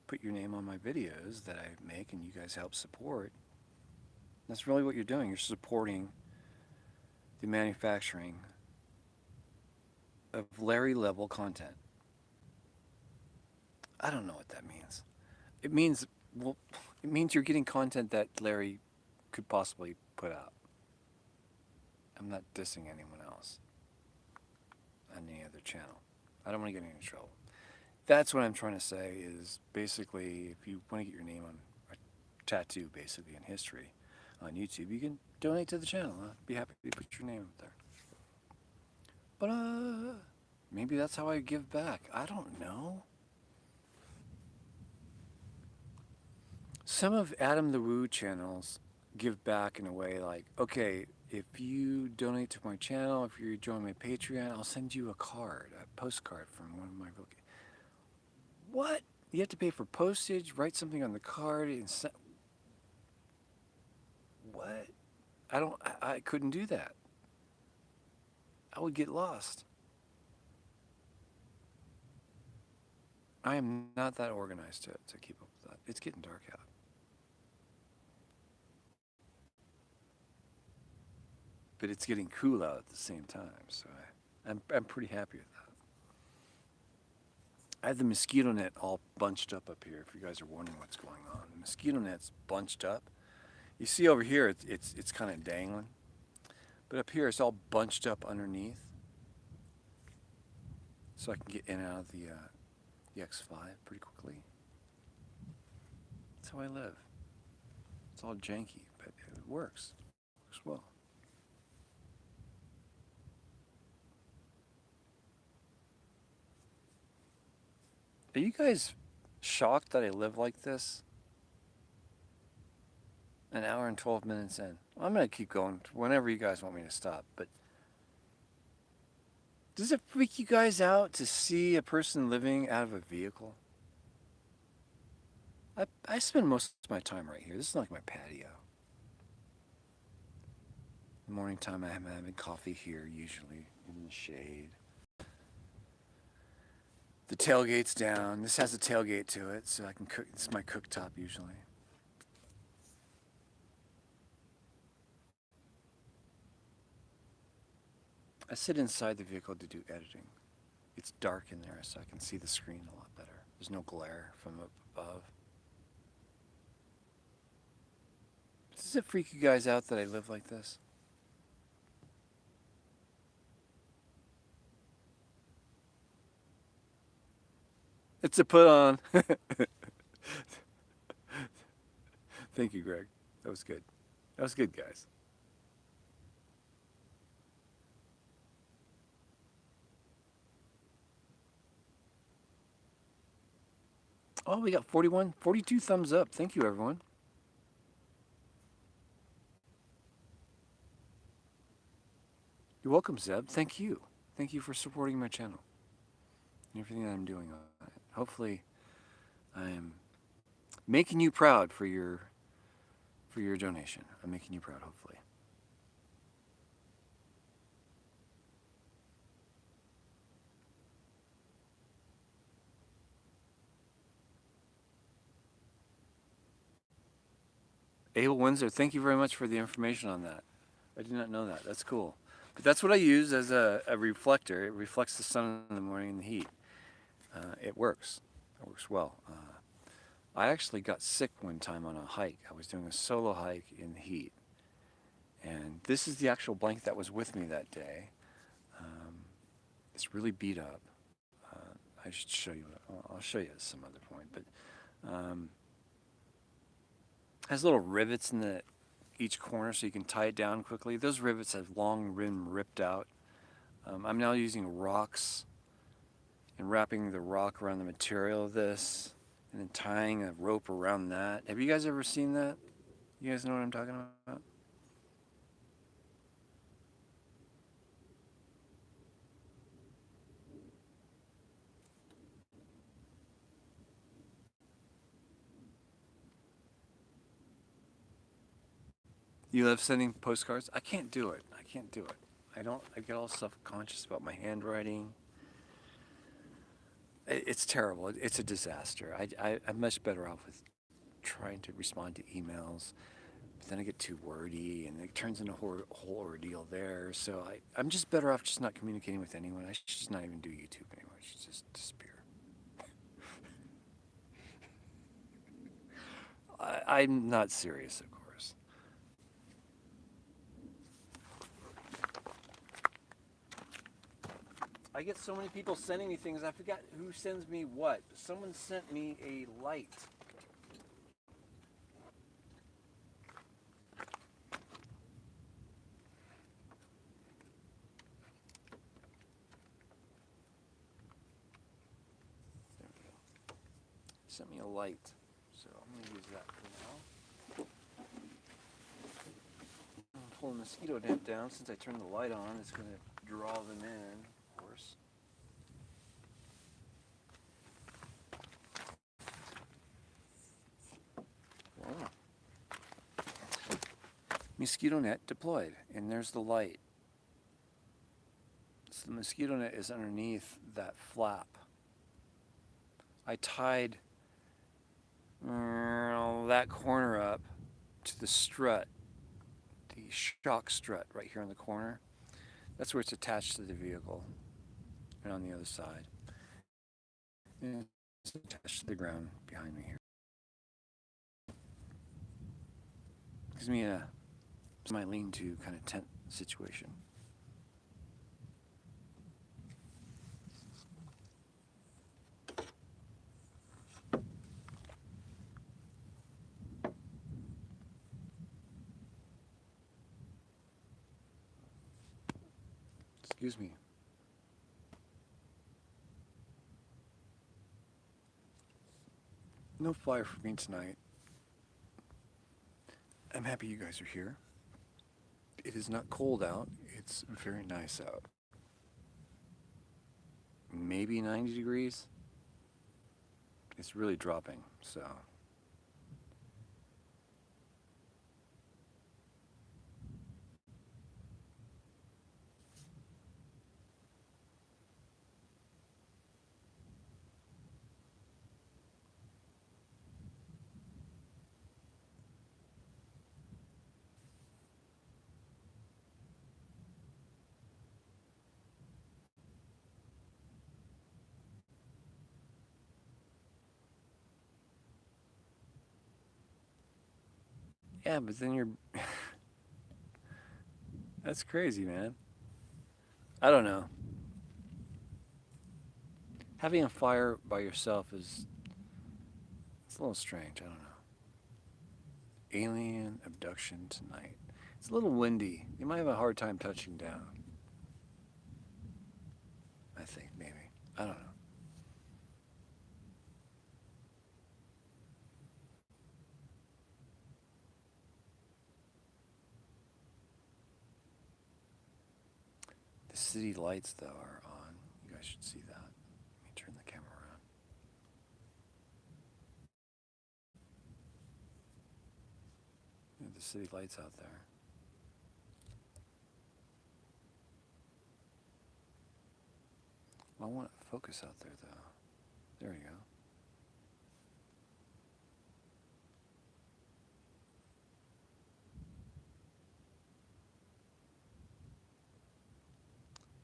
[SPEAKER 1] put your name on my videos that I make and you guys help support, that's really what you're doing. You're supporting the manufacturing of Larry level content. I don't know what that means. It means you're getting content that Larry could possibly put out. I'm not dissing anyone else on any other channel. I don't want to get into trouble. That's what I'm trying to say is basically if you want to get your name on a tattoo basically in history on YouTube, you can donate to the channel. I'd be happy to put your name up there. But maybe that's how I give back. I don't know. Some of Adam the Woo channels give back in a way like, okay, if you donate to my channel, if you join my Patreon, I'll send you a postcard from one of my... What? You have to pay for postage, write something on the card, and send... What? I couldn't do that. I would get lost. I am not that organized to keep up with that. It's getting dark out. But it's getting cool out at the same time, so I'm pretty happy with that. I have the mosquito net all bunched up here. If you guys are wondering what's going on, the mosquito net's bunched up. You see over here, it's kind of dangling, but up here it's all bunched up underneath, so I can get in and out of the X5 pretty quickly. That's how I live. It's all janky, but it works. Works well. Are you guys shocked that I live like this? An hour and 12 minutes in. I'm going to keep going whenever you guys want me to stop, but does it freak you guys out to see a person living out of a vehicle? I spend most of my time right here. This is like my patio. In the morning time, I'm having coffee here, usually in the shade. The tailgate's down. This has a tailgate to it, so I can cook. This is my cooktop usually. I sit inside the vehicle to do editing. It's dark in there, so I can see the screen a lot better. There's no glare from up above. Does it freak you guys out that I live like this? It's a put on. Thank you, Greg. That was good. That was good, guys. Oh, we got 41, 42 thumbs up. Thank you, everyone. You're welcome, Zeb. Thank you. Thank you for supporting my channel and everything that I'm doing on it. Hopefully, I'm making you proud for your donation. I'm making you proud, hopefully. Abel Windsor, thank you very much for the information on that. I did not know that. That's cool. But that's what I use as a reflector. It reflects the sun in the morning and the heat. It works. It works well. I actually got sick one time on a hike. I was doing a solo hike in the heat. And this is the actual blanket that was with me that day. It's really beat up. I should show you. I'll show you at some other point. But has little rivets in each corner so you can tie it down quickly. Those rivets have long rim ripped out. I'm now using rocks and wrapping the rock around the material of this and then tying a rope around that. Have you guys ever seen that? You guys know what I'm talking about? You love sending postcards? I can't do it. I can't do it. I get all self-conscious about my handwriting. It's terrible. It's a disaster. I'm much better off with trying to respond to emails. But then I get too wordy and it turns into a whole ordeal there. So I'm just better off just not communicating with anyone. I should just not even do YouTube anymore. I should just disappear. I'm not serious, of course. I get so many people sending me things, I forgot who sends me what. Someone sent me a light. There we go. Sent me a light. So I'm going to use that for now. I'll pull the mosquito net down. Since I turned the light on, it's going to draw them in, of course. Mosquito net deployed, and there's the light. So the mosquito net is underneath that flap. I tied that corner up to the strut, the shock strut right here in the corner. That's where it's attached to the vehicle, and on the other side. And it's attached to the ground behind me here. Gives me a my lean-to kind of tent situation. Excuse me. No flyer for me tonight. I'm happy you guys are here. It is not cold out. It's very nice out. Maybe 90 degrees. It's really dropping, so Yeah, but then you're. That's crazy, man. I don't know. Having a fire by yourself is. It's a little strange. I don't know. Alien abduction tonight. It's a little windy. You might have a hard time touching down. I think, maybe. I don't know. The city lights, though, are on. You guys should see that. Let me turn the camera around. The city lights out there. Well, I want to focus out there, though. There we go.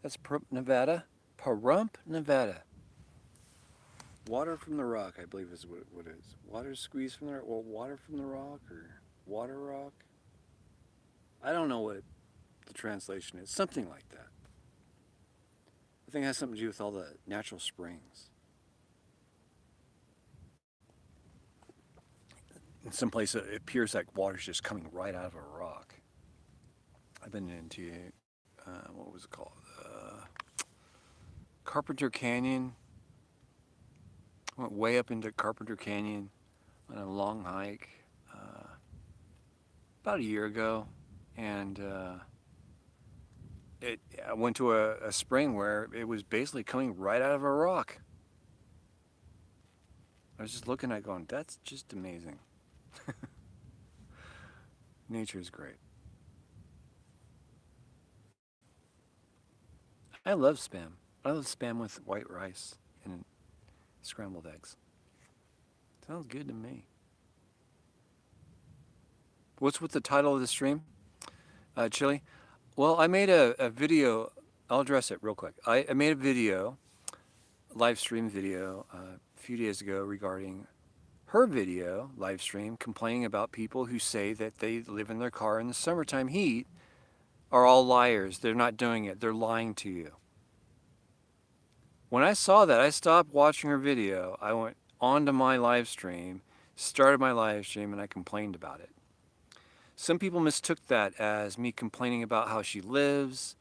[SPEAKER 1] That's Pahrump, Nevada. Pahrump, Nevada. Water from the rock, I believe is what it is. Water squeezed from the rock. Well, water from the rock or water rock. I don't know what the translation is. Something like that. I think it has something to do with all the natural springs. In some place, it appears like water's just coming right out of a rock. I've been into, what was it called? Carpenter Canyon. Went way up into Carpenter Canyon on a long hike about a year ago, and I went to a spring where it was basically coming right out of a rock. I was just looking at it going, that's just amazing. Nature is great. I love Spam. I love Spam with white rice and scrambled eggs. Sounds good to me. What's with the title of the stream, Chili? Well, I made a video. I'll address it real quick. I made a video, live stream video, a few days ago regarding her video, live stream, complaining about people who say that they live in their car in the summertime heat are all liars. They're not doing it. They're lying to you. When I saw that, I stopped watching her video. I went onto my live stream, started my live stream, and I complained about it. Some people mistook that as me complaining about how she lives,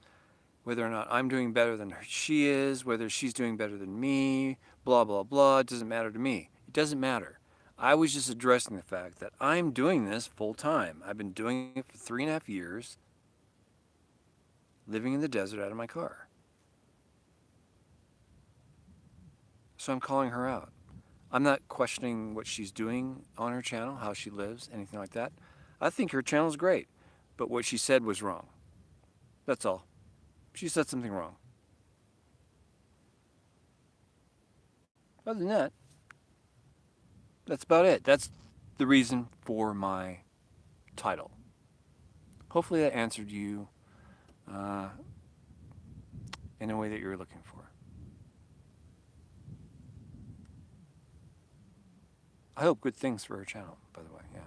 [SPEAKER 1] whether or not I'm doing better than she is, whether she's doing better than me, blah, blah, blah. It doesn't matter to me. It doesn't matter. I was just addressing the fact that I'm doing this full time. I've been doing it for 3.5 years, living in the desert out of my car. So I'm calling her out. I'm not questioning what she's doing on her channel, how she lives, anything like that. I think her channel is great, but what she said was wrong. That's all. She said something wrong. Other than that, that's about it. That's the reason for my title. Hopefully that answered you in a way that you're looking for. I hope good things for her channel, by the way, yeah.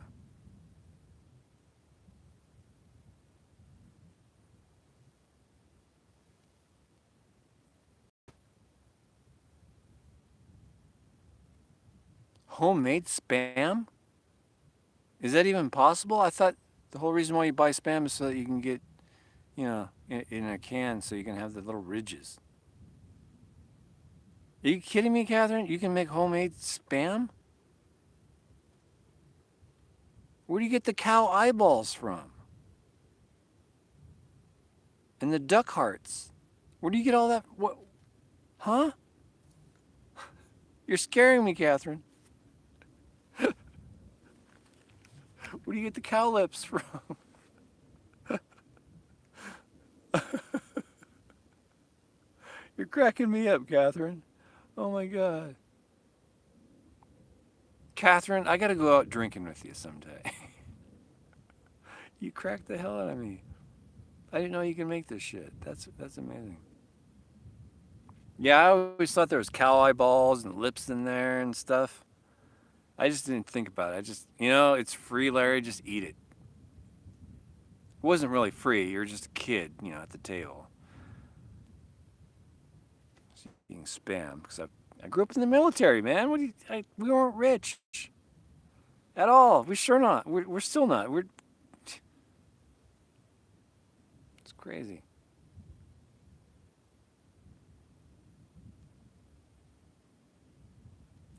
[SPEAKER 1] Homemade Spam? Is that even possible? I thought the whole reason why you buy Spam is so that you can get, in a can so you can have the little ridges. Are you kidding me, Catherine? You can make homemade Spam? Where do you get the cow eyeballs from? And the duck hearts? Where do you get all that? What? Huh? You're scaring me, Catherine. Where do you get the cow lips from? You're cracking me up, Catherine. Oh my God. Catherine, I gotta go out drinking with you someday. You cracked the hell out of me. I didn't know you can make this shit. That's amazing. Yeah, I always thought there was cow eyeballs and lips in there and stuff. I just didn't think about it. I just, it's free, Larry. Just eat it. It wasn't really free. You're just a kid, at the table. Eating spam because I grew up in the military, man. We weren't rich at all. We sure not. We're still not. It's crazy.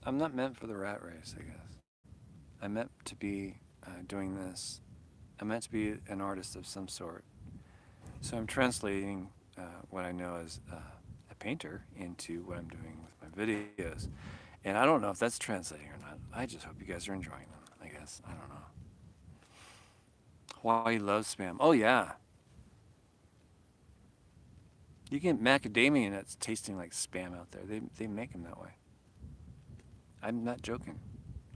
[SPEAKER 1] I'm not meant for the rat race, I guess. I'm meant to be doing this. I'm meant to be an artist of some sort. So I'm translating what I know as a painter into what I'm doing with my videos. And I don't know if that's translating or not. I just hope you guys are enjoying them, I guess. I don't know. Hawaii loves spam. Oh, yeah. You get macadamia nuts tasting like spam out there. They make them that way. I'm not joking.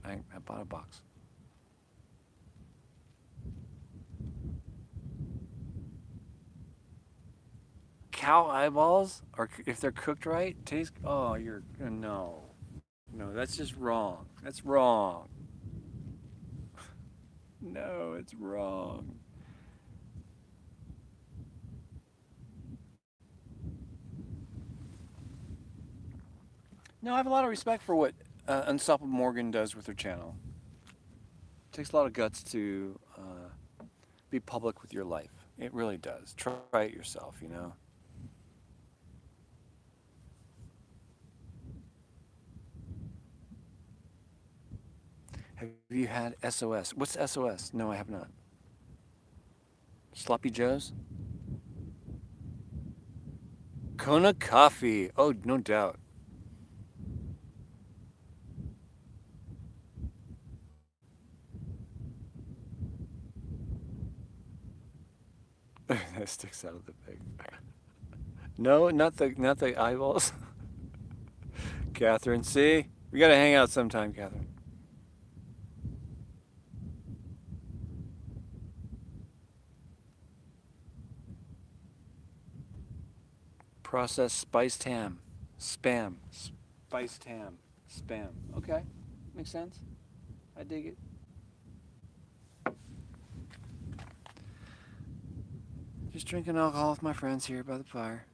[SPEAKER 1] I bought a box. Cow eyeballs, or if they're cooked right, taste. Oh, no. No, that's just wrong. That's wrong. No, it's wrong. No, I have a lot of respect for what Unstoppable Morgan does with her channel. It takes a lot of guts to be public with your life. It really does. Try it yourself, Have you had SOS? What's SOS? No, I have not. Sloppy Joe's? Kona coffee. Oh, no doubt. That sticks out of the pig. No, not the eyeballs. Catherine, see? We gotta hang out sometime, Catherine. Processed spiced ham. Spam. Spiced ham. Spam. Okay. Makes sense. I dig it. Just drinking alcohol with my friends here by the fire.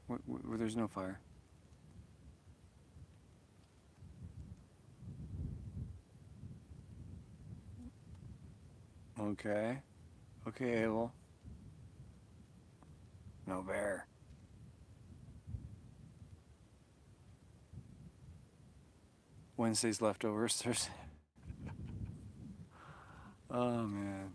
[SPEAKER 1] Where there's no fire. Okay. Okay, Abel. No bear. Wednesday's leftovers. Thursday. Oh, man.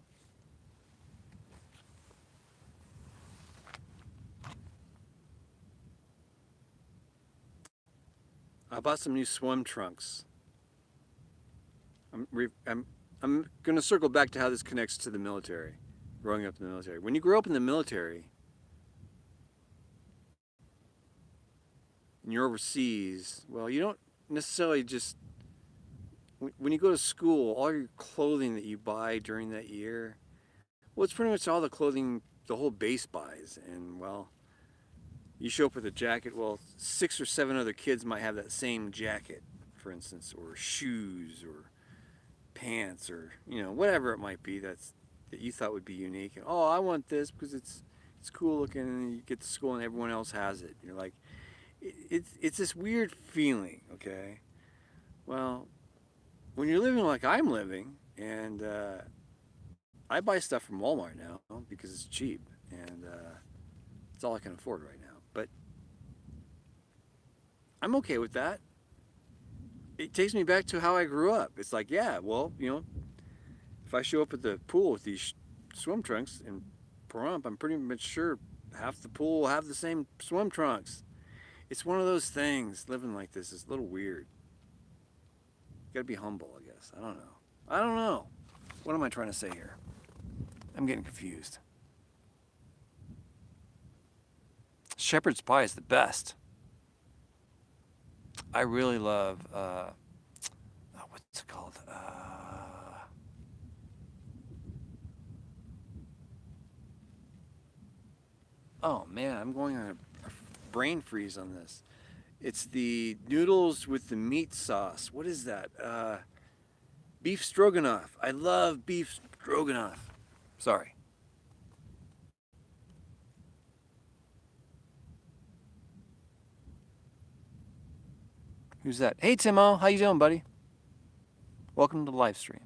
[SPEAKER 1] I bought some new swim trunks. I'm going to circle back to how this connects to the military, growing up in the military. When you grow up in the military and you're overseas, well, you don't necessarily just, when you go to school, all your clothing that you buy during that year, well, it's pretty much all the clothing the whole base buys. And, well, you show up with a jacket, well, 6 or 7 other kids might have that same jacket, for instance, or shoes or pants or whatever it might be that you thought would be unique. And oh, I want this because it's cool looking, and you get to school and everyone else has it. You're like, it's this weird feeling. Okay, well, when you're living like I'm living, and I buy stuff from Walmart now because it's cheap, and it's all I can afford right now. But I'm okay with that. It takes me back to how I grew up. It's like, yeah, well, if I show up at the pool with these swim trunks in Pahrump, I'm pretty much sure half the pool will have the same swim trunks. It's one of those things. Living like this is a little weird. You gotta be humble, I guess. I don't know. What am I trying to say here? I'm getting confused. Shepherd's pie is the best. I really love, what's it called? Oh man, I'm going on a brain freeze on this. It's the noodles with the meat sauce. What is that? Beef stroganoff. I love beef stroganoff. Sorry. Who's that? Hey, Timo. How you doing, buddy? Welcome to the live stream.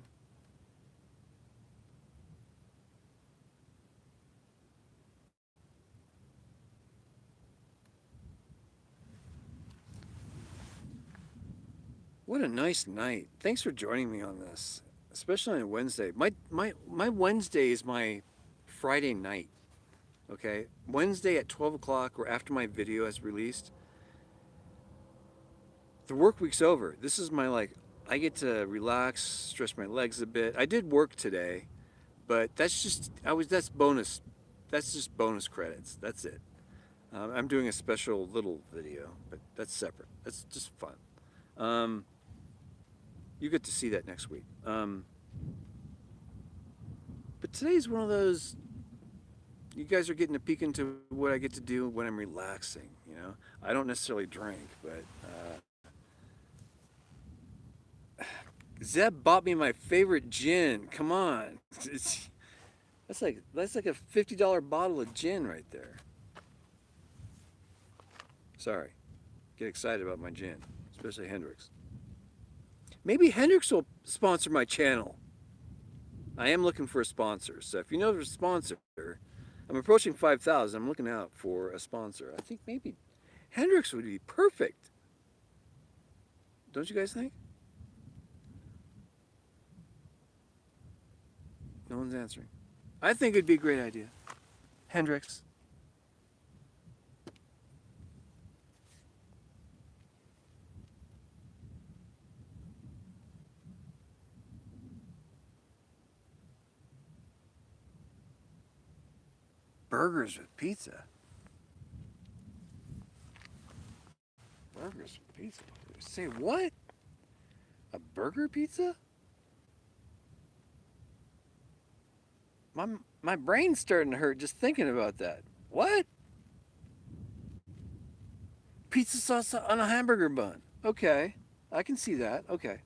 [SPEAKER 1] What a nice night. Thanks for joining me on this, especially on Wednesday. My Wednesday is my Friday night. Okay, Wednesday at 12 o'clock or after my video is released, the work week's over. This is my I get to relax, stretch my legs a bit. I did work today, but that's bonus. That's just bonus credits. That's it. I'm doing a special little video, but that's separate. That's just fun. You get to see that next week. But today's one of those. You guys are getting a peek into what I get to do when I'm relaxing. You know, I don't necessarily drink, but Zeb bought me my favorite gin. Come on, that's like a $50 bottle of gin right there. Sorry, get excited about my gin, especially Hendrix. Maybe Hendrix will sponsor my channel. I am looking for a sponsor, so if you know of a sponsor, I'm approaching 5,000. I'm looking out for a sponsor. I think maybe Hendrix would be perfect. Don't you guys think? No one's answering. I think it'd be a great idea. Hendrix. Burgers with pizza. Burgers with pizza. Say what? A burger pizza? My brain's starting to hurt just thinking about that. What? Pizza sauce on a hamburger bun. Okay. I can see that. Okay.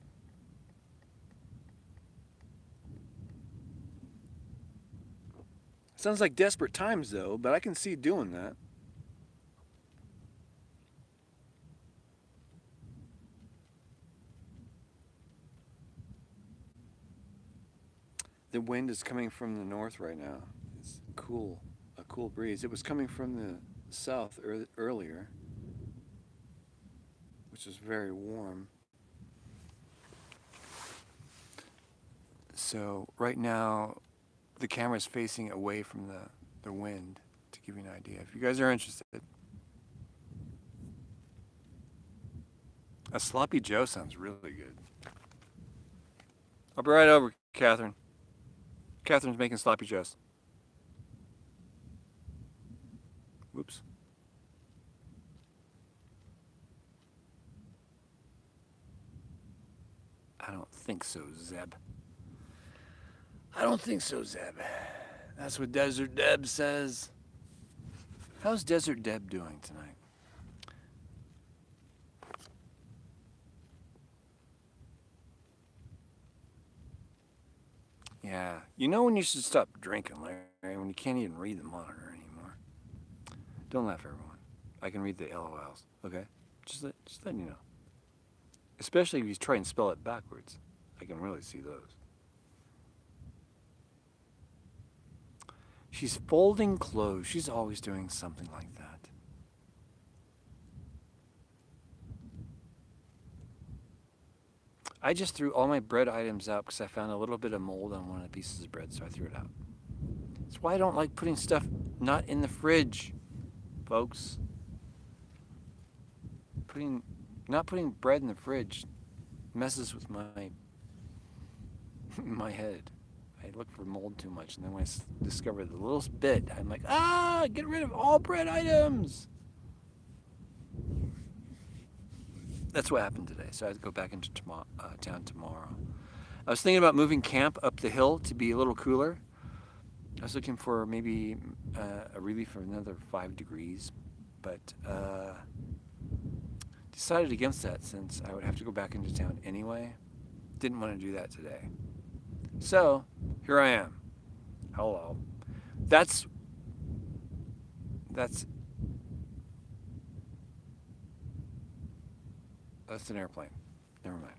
[SPEAKER 1] Sounds like desperate times though, but I can see doing that. The wind is coming from the north right now. It's cool, a cool breeze. It was coming from the south earlier, which is very warm. So right now, the camera's facing away from the wind to give you an idea. If you guys are interested. A sloppy Joe sounds really good. I'll be right over, Catherine. Catherine's making sloppy joes. Whoops. I don't think so, Zeb. I don't think so, Zeb. That's what Desert Deb says. How's Desert Deb doing tonight? Yeah, you know when you should stop drinking, Larry, when you can't even read the monitor anymore. Don't laugh, everyone. I can read the LOLs, okay? Just letting you know. Especially if you try and spell it backwards. I can really see those. She's folding clothes. She's always doing something like that. I just threw all my bread items out because I found a little bit of mold on one of the pieces of bread, so I threw it out. That's why I don't like putting stuff not in the fridge, folks. Not putting bread in the fridge messes with my head. I look for mold too much, and then when I discover the little bit, I'm like, get rid of all bread items. That's what happened today, so I had to go back into town tomorrow. I was thinking about moving camp up the hill to be a little cooler. I was looking for maybe a relief of another 5 degrees, but decided against that since I would have to go back into town anyway. Didn't want to do that today. So, here I am. Hello. That's That's an airplane. Never mind.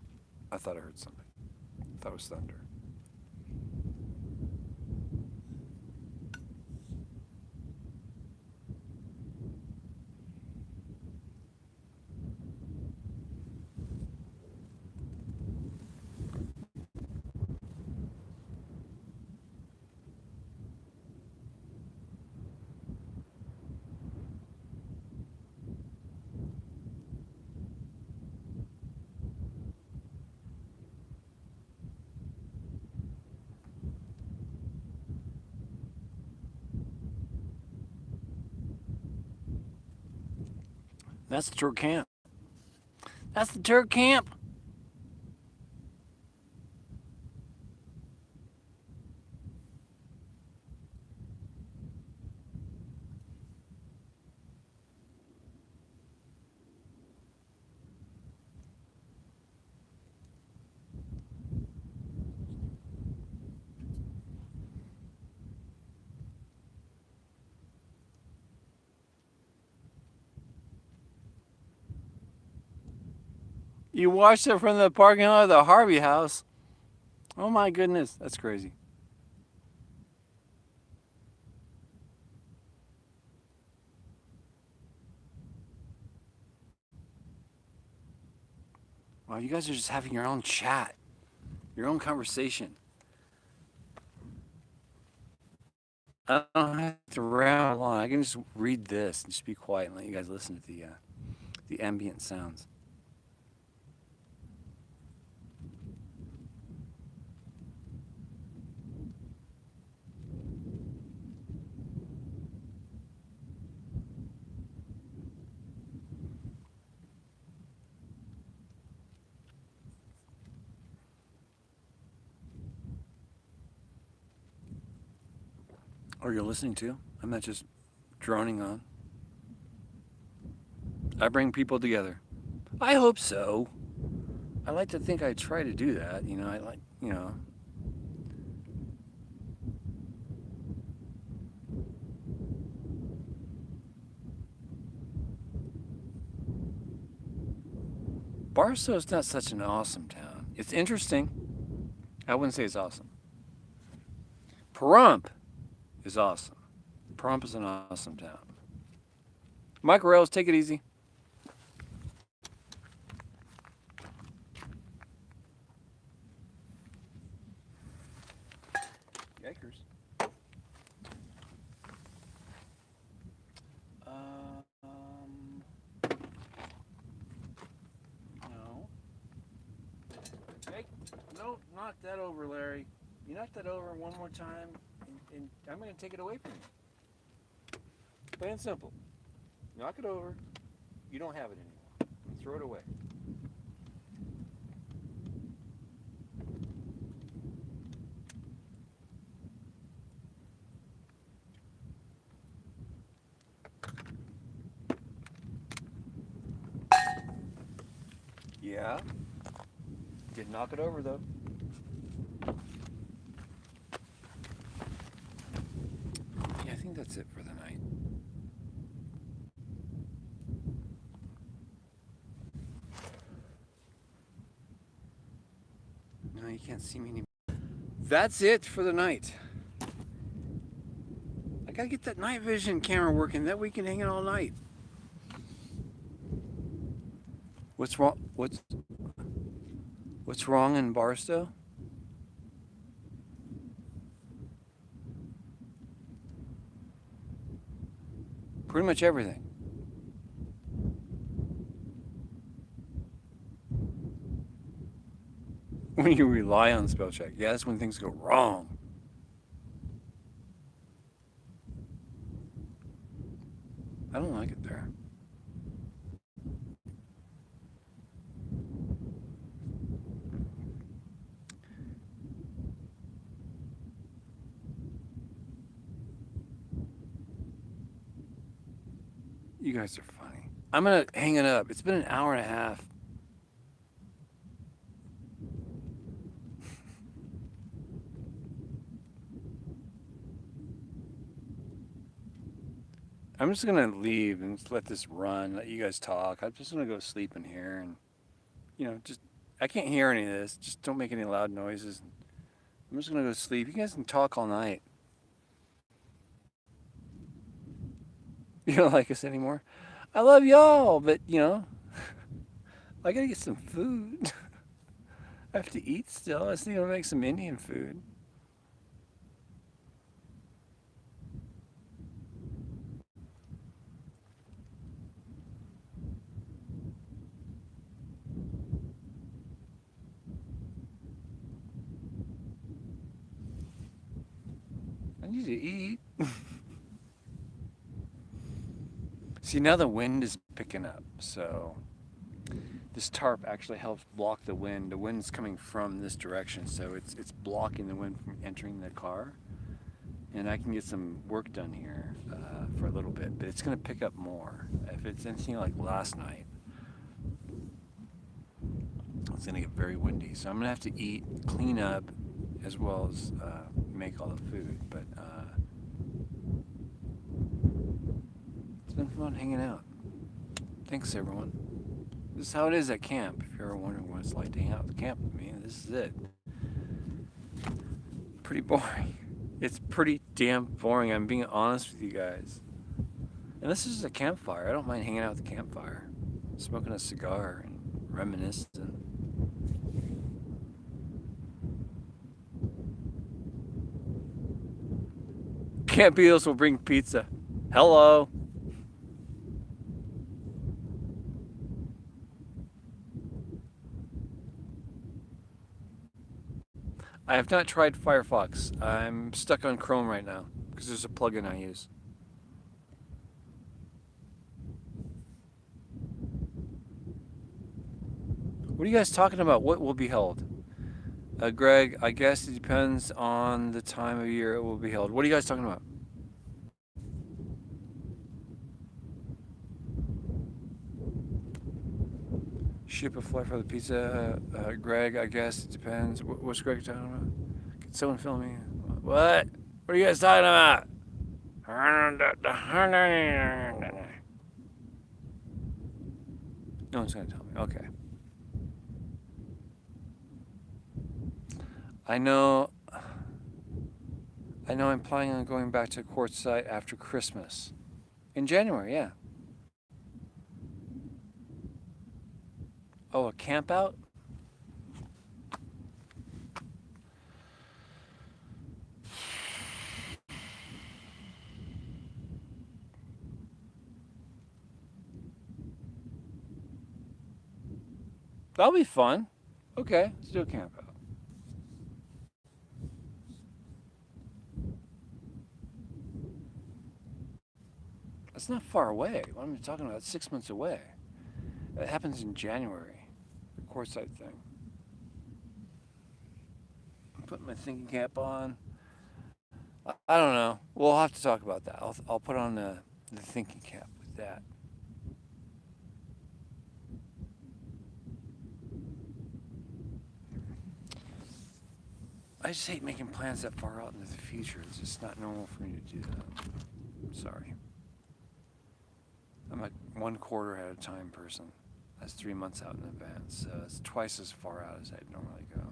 [SPEAKER 1] I thought I heard something. I thought it was thunder. That's the tour camp. That's the tour camp. You watched it from the parking lot of the Harvey house. Oh my goodness, that's crazy. Wow, you guys are just having your own chat, your own conversation. I don't have to ramble on. I can just read this and just be quiet and let you guys listen to the ambient sounds. Or you're listening to. I'm not just droning on. I bring people together. I hope so. I like to think I try to do that. I like, Barstow's not such an awesome town. It's interesting. I wouldn't say it's awesome. Pahrump is awesome. Pahrump is an awesome town. Mike Rails, take it easy. Yikers. No. Hey, no, knock that over, Larry. You knock that over one more time, and I'm going to take it away from you. Plain and simple. Knock it over. You don't have it anymore. Throw it away. Yeah. Didn't knock it over, though. Yeah, I think that's it for the night. No, you can't see me anymore. That's it for the night. I gotta get that night vision camera working. That we can hang it all night. What's wrong? What's wrong in Barstow? Pretty much everything. When you rely on spell check, yeah, that's when things go wrong. I don't like it there. You guys are funny. I'm gonna hang it up. It's been an hour and a half. I'm just gonna leave and just let this run, let you guys talk. I'm just gonna go sleep in here and just I can't hear any of this. Just don't make any loud noises. I'm just gonna go to sleep. You guys can talk all night. You don't like us anymore. I love y'all, but I gotta get some food. I have to eat still. I was thinking I'll make some Indian food. I need to eat. See, now the wind is picking up, so this tarp actually helps block the wind. The wind's coming from this direction, so it's blocking the wind from entering the car. And I can get some work done here for a little bit, but it's going to pick up more. If it's anything like last night, it's going to get very windy. So I'm going to have to eat, clean up, as well as make all the food. But it's been fun hanging out. Thanks, everyone. This is how it is at camp. If you're ever wondering what it's like to hang out at camp with me, this is it. Pretty boring. It's pretty damn boring. I'm being honest with you guys. And this is a campfire. I don't mind hanging out at the campfire, smoking a cigar and reminiscing. Camp Beatles will bring pizza. Hello. I have not tried Firefox. I'm stuck on Chrome right now because there's a plugin I use. What are you guys talking about? What will be held? Greg, I guess it depends on the time of year it will be held. What are you guys talking about? Ship a flight for the pizza. Greg, I guess it depends. What's Greg talking about? Can someone film me? What? What are you guys talking about? No one's going to tell me. Okay. I know I'm planning on going back to Quartzsite after Christmas. In January, yeah. Oh, a camp out? That'll be fun. Okay, let's do a camp out. That's not far away. What am I talking about? It's 6 months away. It happens in January, the Quartzsite thing. I'm putting my thinking cap on. I don't know. We'll have to talk about that. I'll put on the thinking cap with that. I just hate making plans that far out into the future. It's just not normal for me to do that. I'm sorry. I'm a 1/4 at a time person. That's 3 months out in advance. So it's twice as far out as I'd normally go.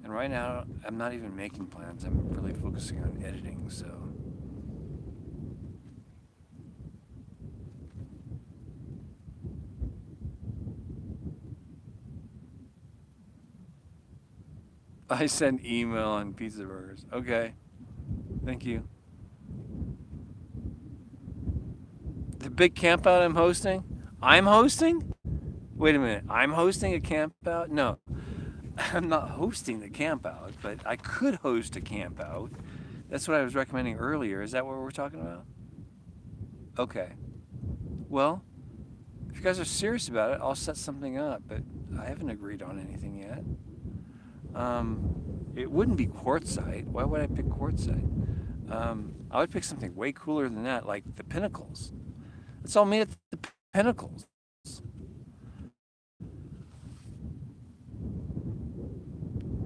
[SPEAKER 1] And right now, I'm not even making plans. I'm really focusing on editing, so. I send email on pizza burgers. Okay. Thank you. The big camp out I'm hosting? I'm hosting? Wait a minute. I'm hosting a camp out? No. I'm not hosting the camp out, but I could host a camp out. That's what I was recommending earlier. Is that what we're talking about? Okay. Well, if you guys are serious about it, I'll set something up, but I haven't agreed on anything yet. It wouldn't be Quartzsite. Why would I pick Quartzsite? I would pick something way cooler than that, like the Pinnacles. Let's all meet at the Pinnacles.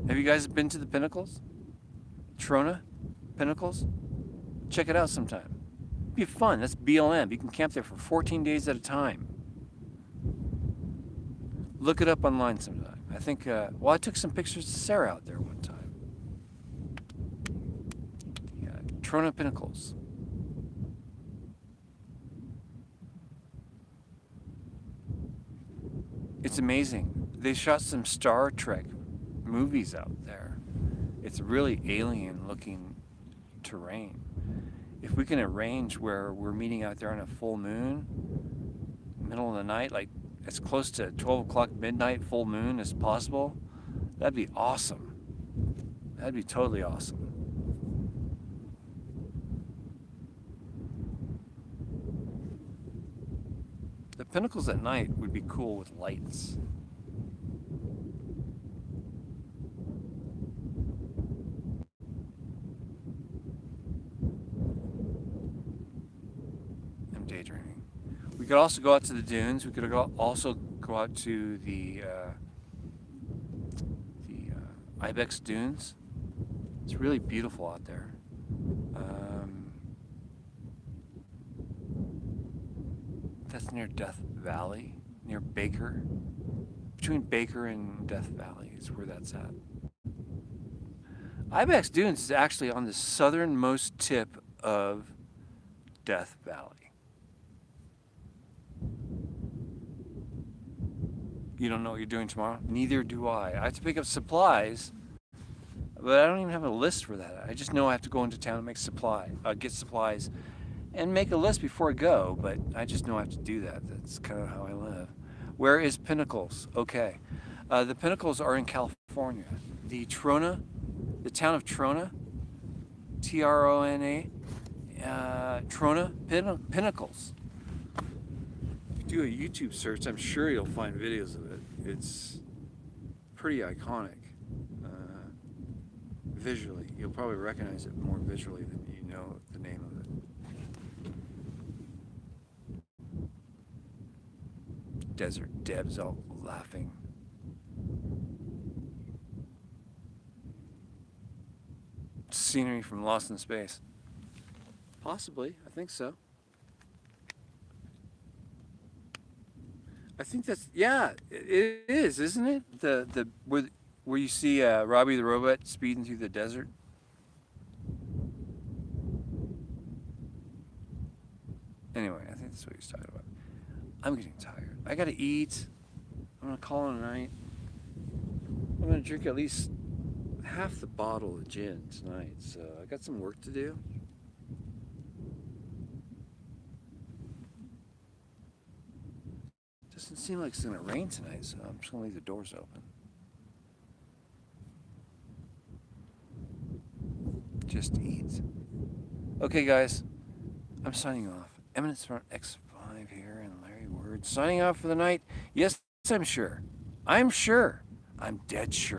[SPEAKER 1] Have you guys been to the Pinnacles? Trona? Pinnacles? Check it out sometime. It'd be fun. That's BLM. You can camp there for 14 days at a time. Look it up online sometime. I think, well, I took some pictures of Sarah out there one time. Yeah, Trona Pinnacles. It's amazing. They shot some Star Trek movies out there. It's really alien looking terrain. If we can arrange where we're meeting out there on a full moon, middle of the night, like as close to 12 o'clock midnight full moon as possible, that'd be awesome. That'd be totally awesome. The pinnacles at night would be cool with lights. I'm daydreaming. We could also go out to the dunes. We could also go out to the Ibex Dunes. It's really beautiful out there. That's near Death Valley, near Baker. Between Baker and Death Valley is where that's at. Ibex Dunes is actually on the southernmost tip of Death Valley. You don't know what you're doing tomorrow? Neither do I. I have to pick up supplies, but I don't even have a list for that. I just know I have to go into town and get supplies, and make a list before I go, but I just know I have to do that. That's kind of how I live. Where is Pinnacles? Okay. The Pinnacles are in California. The town of Trona, Trona, Trona Pinnacles. If you do a YouTube search, I'm sure you'll find videos of it. It's pretty iconic. Visually, you'll probably recognize it more visually than you know the name of it. Desert Deb's all laughing. Scenery from Lost in Space. Possibly, I think so. I think that's, yeah, it is, isn't it? Where you see Robbie the Robot speeding through the desert. Anyway, I think that's what he's talking about. I'm getting tired. I gotta eat. I'm gonna call it a night. I'm gonna drink at least half the bottle of gin tonight, so I got some work to do. Doesn't seem like it's gonna rain tonight, so I'm just gonna leave the doors open. Just eat. Okay, guys, I'm signing off. Eminence from X5 here, and Larry Word signing off for the night. Yes, I'm sure. I'm sure. I'm dead sure.